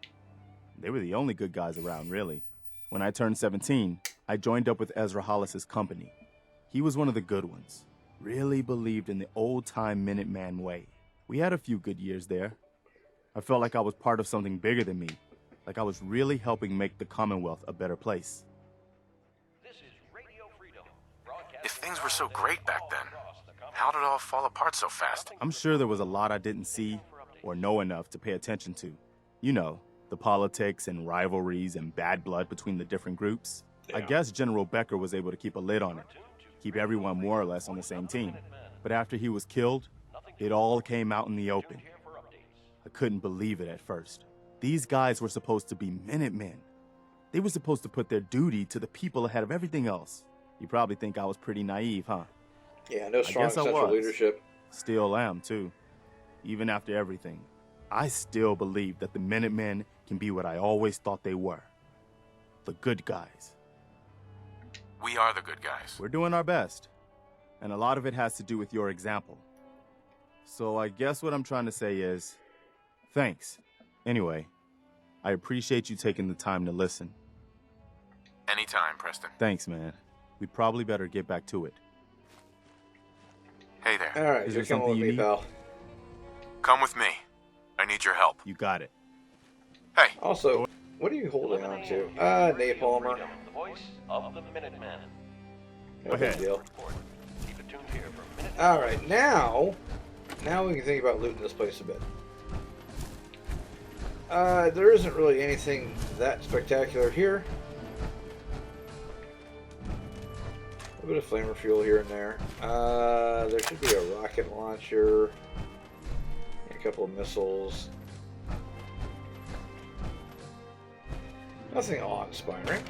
They were the only good guys around, really. When I turned 17, I joined up with Ezra Hollis's company. He was one of the good ones. Really believed in the old-time Minuteman way. We had a few good years there. I felt like I was part of something bigger than me, like I was really helping make the Commonwealth a better place. If things were so great back then, how did it all fall apart so fast? I'm sure there was a lot I didn't see or know enough to pay attention to. You know, the politics and rivalries and bad blood between the different groups. I guess General Becker was able to keep a lid on it, keep everyone more or less on the same team. But after he was killed, it all came out in the open. I couldn't believe it at first. These guys were supposed to be Minutemen. They were supposed to put their duty to the people ahead of everything else. You probably think I was pretty naive, huh? Yeah, no strong central leadership. Still am, too. Even after everything, I still believe that the Minutemen can be what I always thought they were. The good guys. We are the good guys. We're doing our best. And a lot of it has to do with your example. So I guess what I'm trying to say is, thanks. Anyway, I appreciate you taking the time to listen. Anytime, Preston. Thanks, man. We probably better get back to it. Hey there. All right, Is you're there coming something with you me, need? pal. Come with me. I need your help. You got it. Hey. Also, what are you holding on to? Napalmer. The voice of the Minutemen. No big deal. Keep it tuned here for a minute. All right, now we can think about looting this place a bit. There isn't really anything that spectacular here. A bit of flamer fuel here and there. There should be a rocket launcher, and a couple of missiles. Nothing awe-inspiring.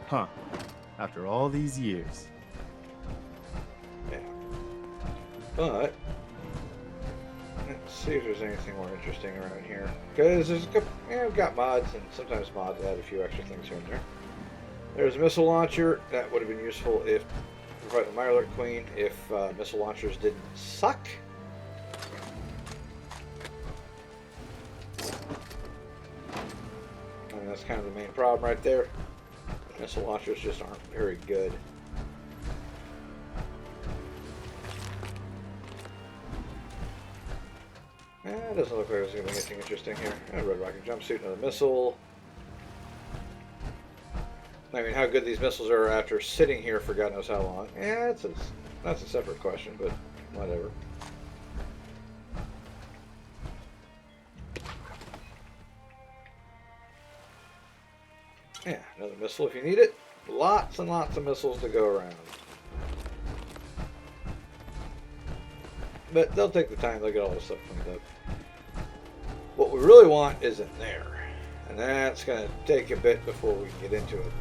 Huh. After all these years. But let's see if there's anything more interesting around here. Because there's a couple, we've got mods, and sometimes mods add a few extra things here and there. There's a missile launcher. That would have been useful if, for the Mirelurk Queen, if missile launchers didn't suck. And that's kind of the main problem right there. Missile launchers just aren't very good. It doesn't look like there's going to be anything interesting here. A red rocket jumpsuit, another missile. I mean, how good these missiles are after sitting here for God knows how long. Yeah, that's a separate question, but whatever. Yeah, another missile if you need it. Lots and lots of missiles to go around. But they'll take the time, they'll get all this stuff cleaned up. What we really want isn't there. And that's going to take a bit before we can get into it.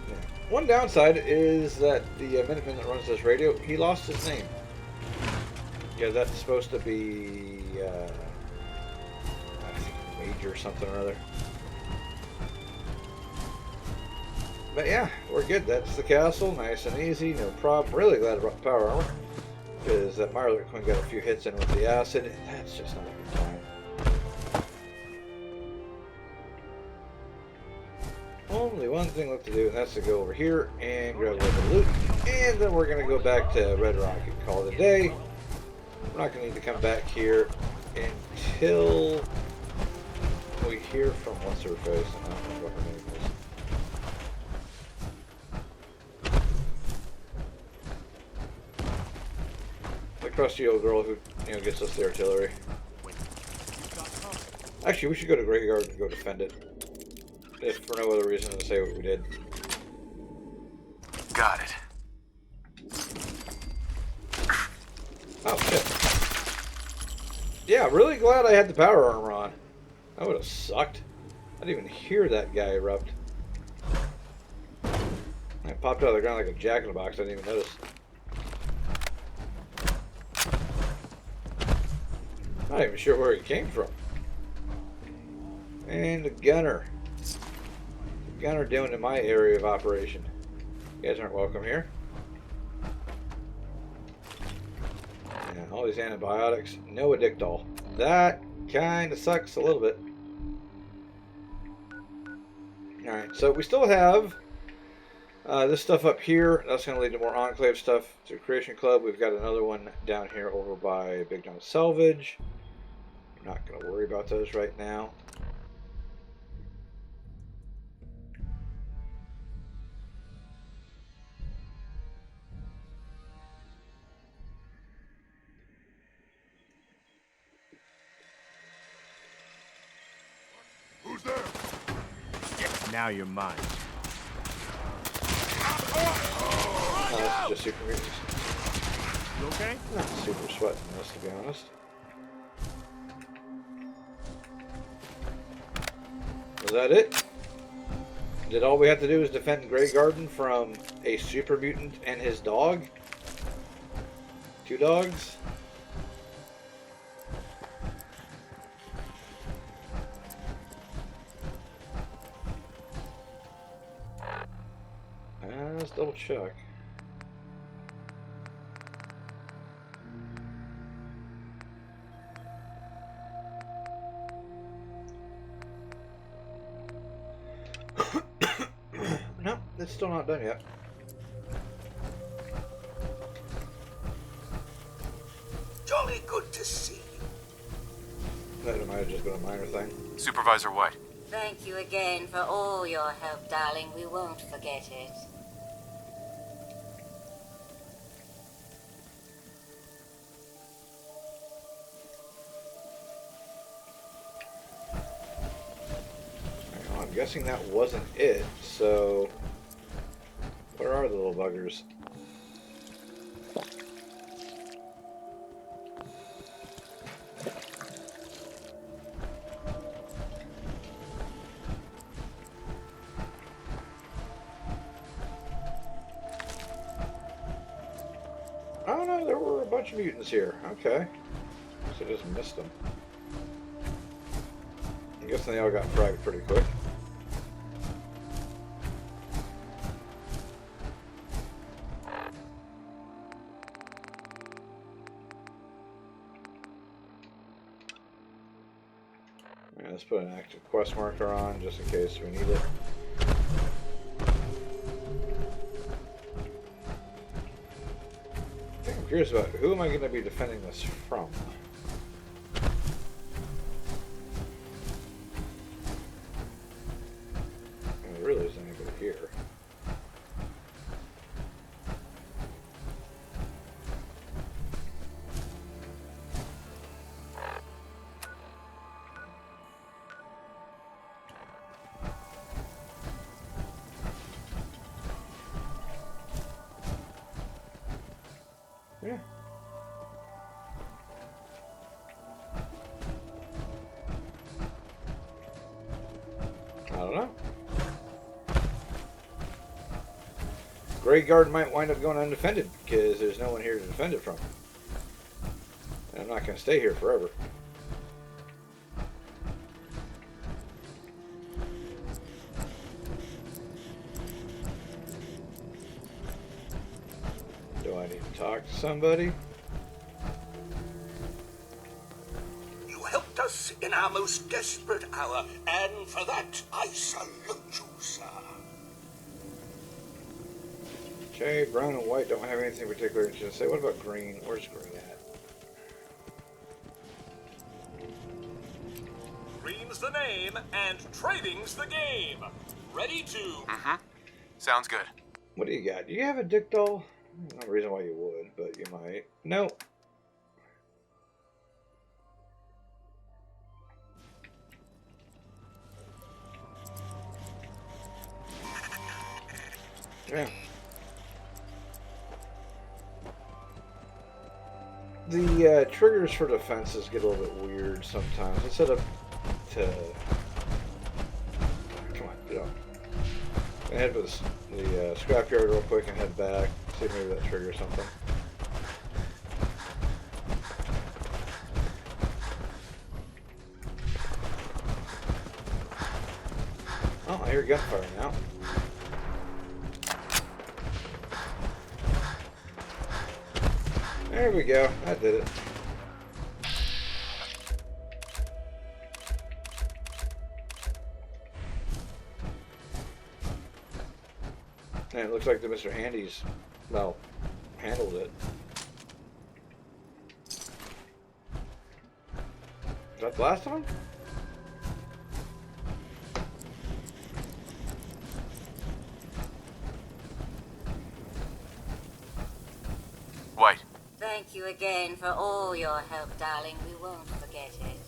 Yeah. One downside is that the Minuteman that runs this radio, he lost his name. Yeah, that's supposed to be, I think Major something or other. But yeah, we're good. That's the castle. Nice and easy. No problem. Really glad I brought the power armor. Because that Mirelurk Queen got a few hits in with the acid. And that's just not a good time. Only one thing left to do, and that's to go over here and grab a little bit of loot. And then we're going to go back to Red Rock and call it a day. We're not going to need to come back here until we hear from what's her face. I don't know what her name is. The crusty old girl who, gets us the artillery. Actually, we should go to Greyguard and go defend it. If for no other reason than to say what we did. Got it. Oh, shit. Yeah, really glad I had the power armor on. That would have sucked. I didn't even hear that guy erupt. I popped out of the ground like a jack-in-the-box. I didn't even notice. Not even sure where he came from. And the gunner. The gunner doing in my area of operation. You guys aren't welcome here. Yeah, all these antibiotics. No Addictol. That kind of sucks a little bit. Alright, so we still have this stuff up here. That's going to lead to more Enclave stuff through Creation Club. We've got another one down here over by Big John Salvage. I'm not going to worry about those right now. Who's there? Now you're mine. That's just super mutants. You okay? Not super sweating this, to be honest. Was that it? Did all we have to do is defend Greygarden from a super mutant and his dog? 2 dogs? Let's double check. No, it's still not done yet. Jolly good to see you. That might have just been a minor thing. Supervisor White. Thank you again for all your help, darling. We won't forget it. I'm guessing that wasn't it, so where are the little buggers? bunch of mutants here. Okay. So I just missed them. I'm guessing they all got fragged pretty quick. Yeah, let's put an active quest marker on just in case we need it. I think I'm curious about who am I going to be defending this from? There really isn't anybody here. Yeah. I don't know. Greyguard might wind up going undefended because there's no one here to defend it from. And I'm not going to stay here forever. Do I need to talk to somebody? You helped us in our most desperate hour, and for that I salute you, sir. Okay, brown and white don't have anything particular to say. What about green? Where's green at? Green's the name, and trading's the game. Ready to... Mm-hmm. Sounds good. What do you got? Do you have a dick doll? No reason why you would, but you might. No. Yeah. The triggers for defenses get a little bit weird sometimes. Let's set up to... Come on, get up. I head for the scrapyard real quick and head back. See if maybe that triggers something. Oh, I hear gunfire now. There we go. I did it. And it looks like the Mr. Handy's, well, handled it. Is that the last of them? White. Thank you again for all your help, darling. We won't forget it.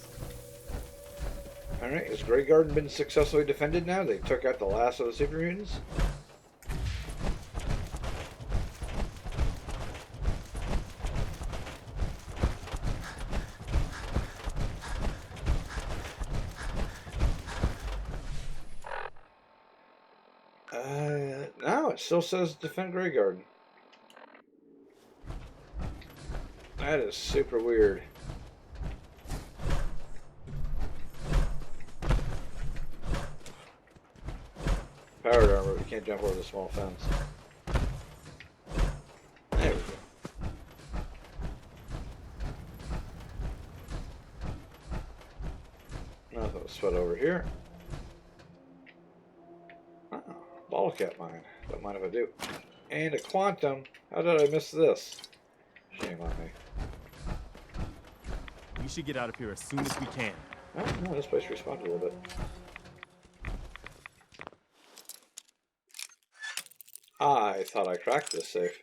Alright, has Greyguard been successfully defended now? They took out the last of the super mutants? No, it still says defend Greyguard. That is super weird. Powered armor, but you can't jump over the small fence. There we go. Nothing was put over here. Bottle cap mine. Don't mind if I do. And a quantum. How did I miss this? Shame on me. We should get out of here as soon as we can. Oh, no, this place responded a little bit. I thought I cracked this safe.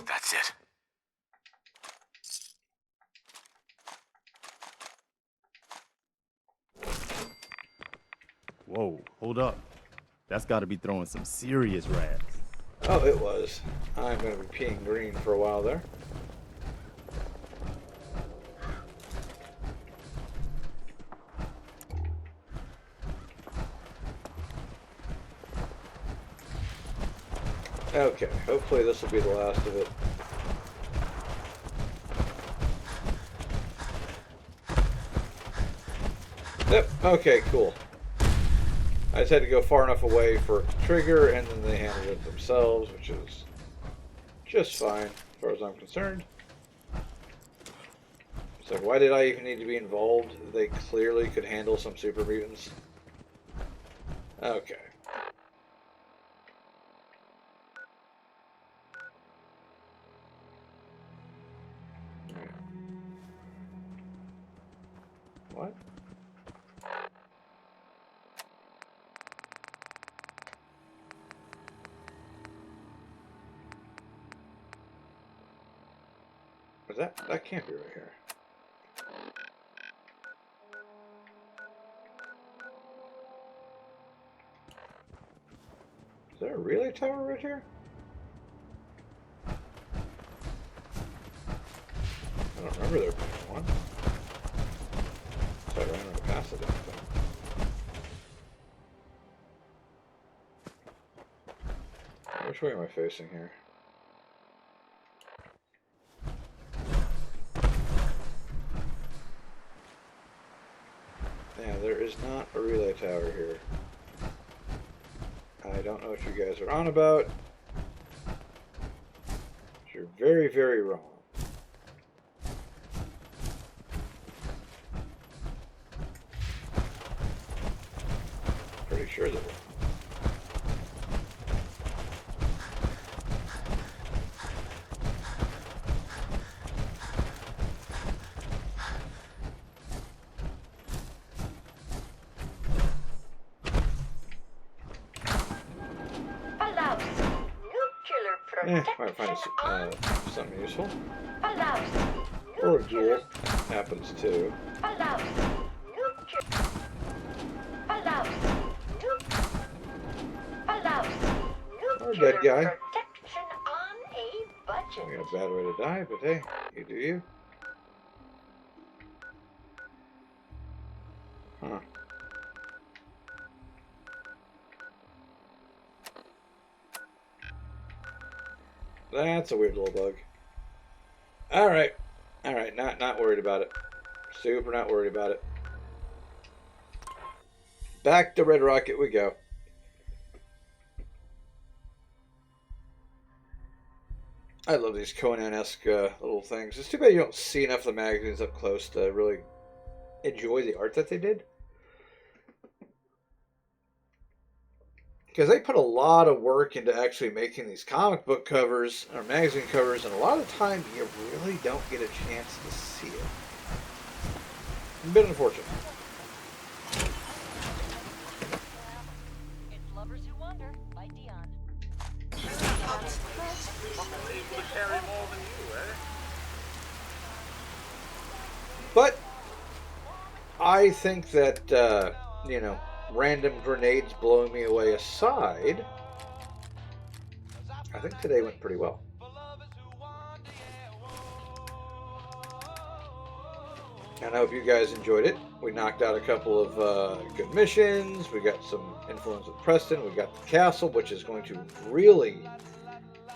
That's it. Whoa, hold up. That's got to be throwing some serious rags. Oh, it was. I'm going to be peeing green for a while there. Okay, hopefully this will be the last of it. Yep, okay, cool. I just had to go far enough away for it to trigger, and then they handled it themselves, which is just fine, as far as I'm concerned. So why did I even need to be involved? They clearly could handle some super mutants. Okay. What? Was that can't be right here. Is there a relay tower right here? I don't remember there being one. So I ran right past it. Which way am I facing here? Yeah, there is not a relay tower here. I don't know what you guys are on about. You're very, very wrong. Pretty sure that we're might find something useful. Or a duel happens too. Or a dead guy. I got a bad way to die, but hey, you do you. Huh. That's a weird little bug. Alright. Alright, not worried about it. Super not worried about it. Back to Red Rocket we go. I love these Conan-esque little things. It's too bad you don't see enough of the magazines up close to really enjoy the art that they did. Because they put a lot of work into actually making these comic book covers or magazine covers, and a lot of the time you really don't get a chance to see it. A bit unfortunate. It's Lovers Who Wander by Dion. Able to carry more than you, eh? But I think that, you know, random grenades blowing me away aside, I think today went pretty well. And I hope you guys enjoyed it. We knocked out a couple of good missions. We got some influence with Preston. We got the castle, which is going to really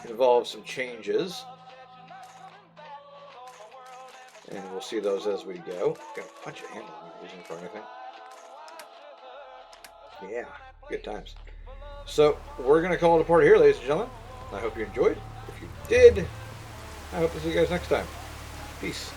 involve some changes. And we'll see those as we go. Got a bunch of ammo I'm not using for anything. Yeah, good times. So, we're going to call it a party here, ladies and gentlemen. I hope you enjoyed. If you did, I hope to see you guys next time. Peace.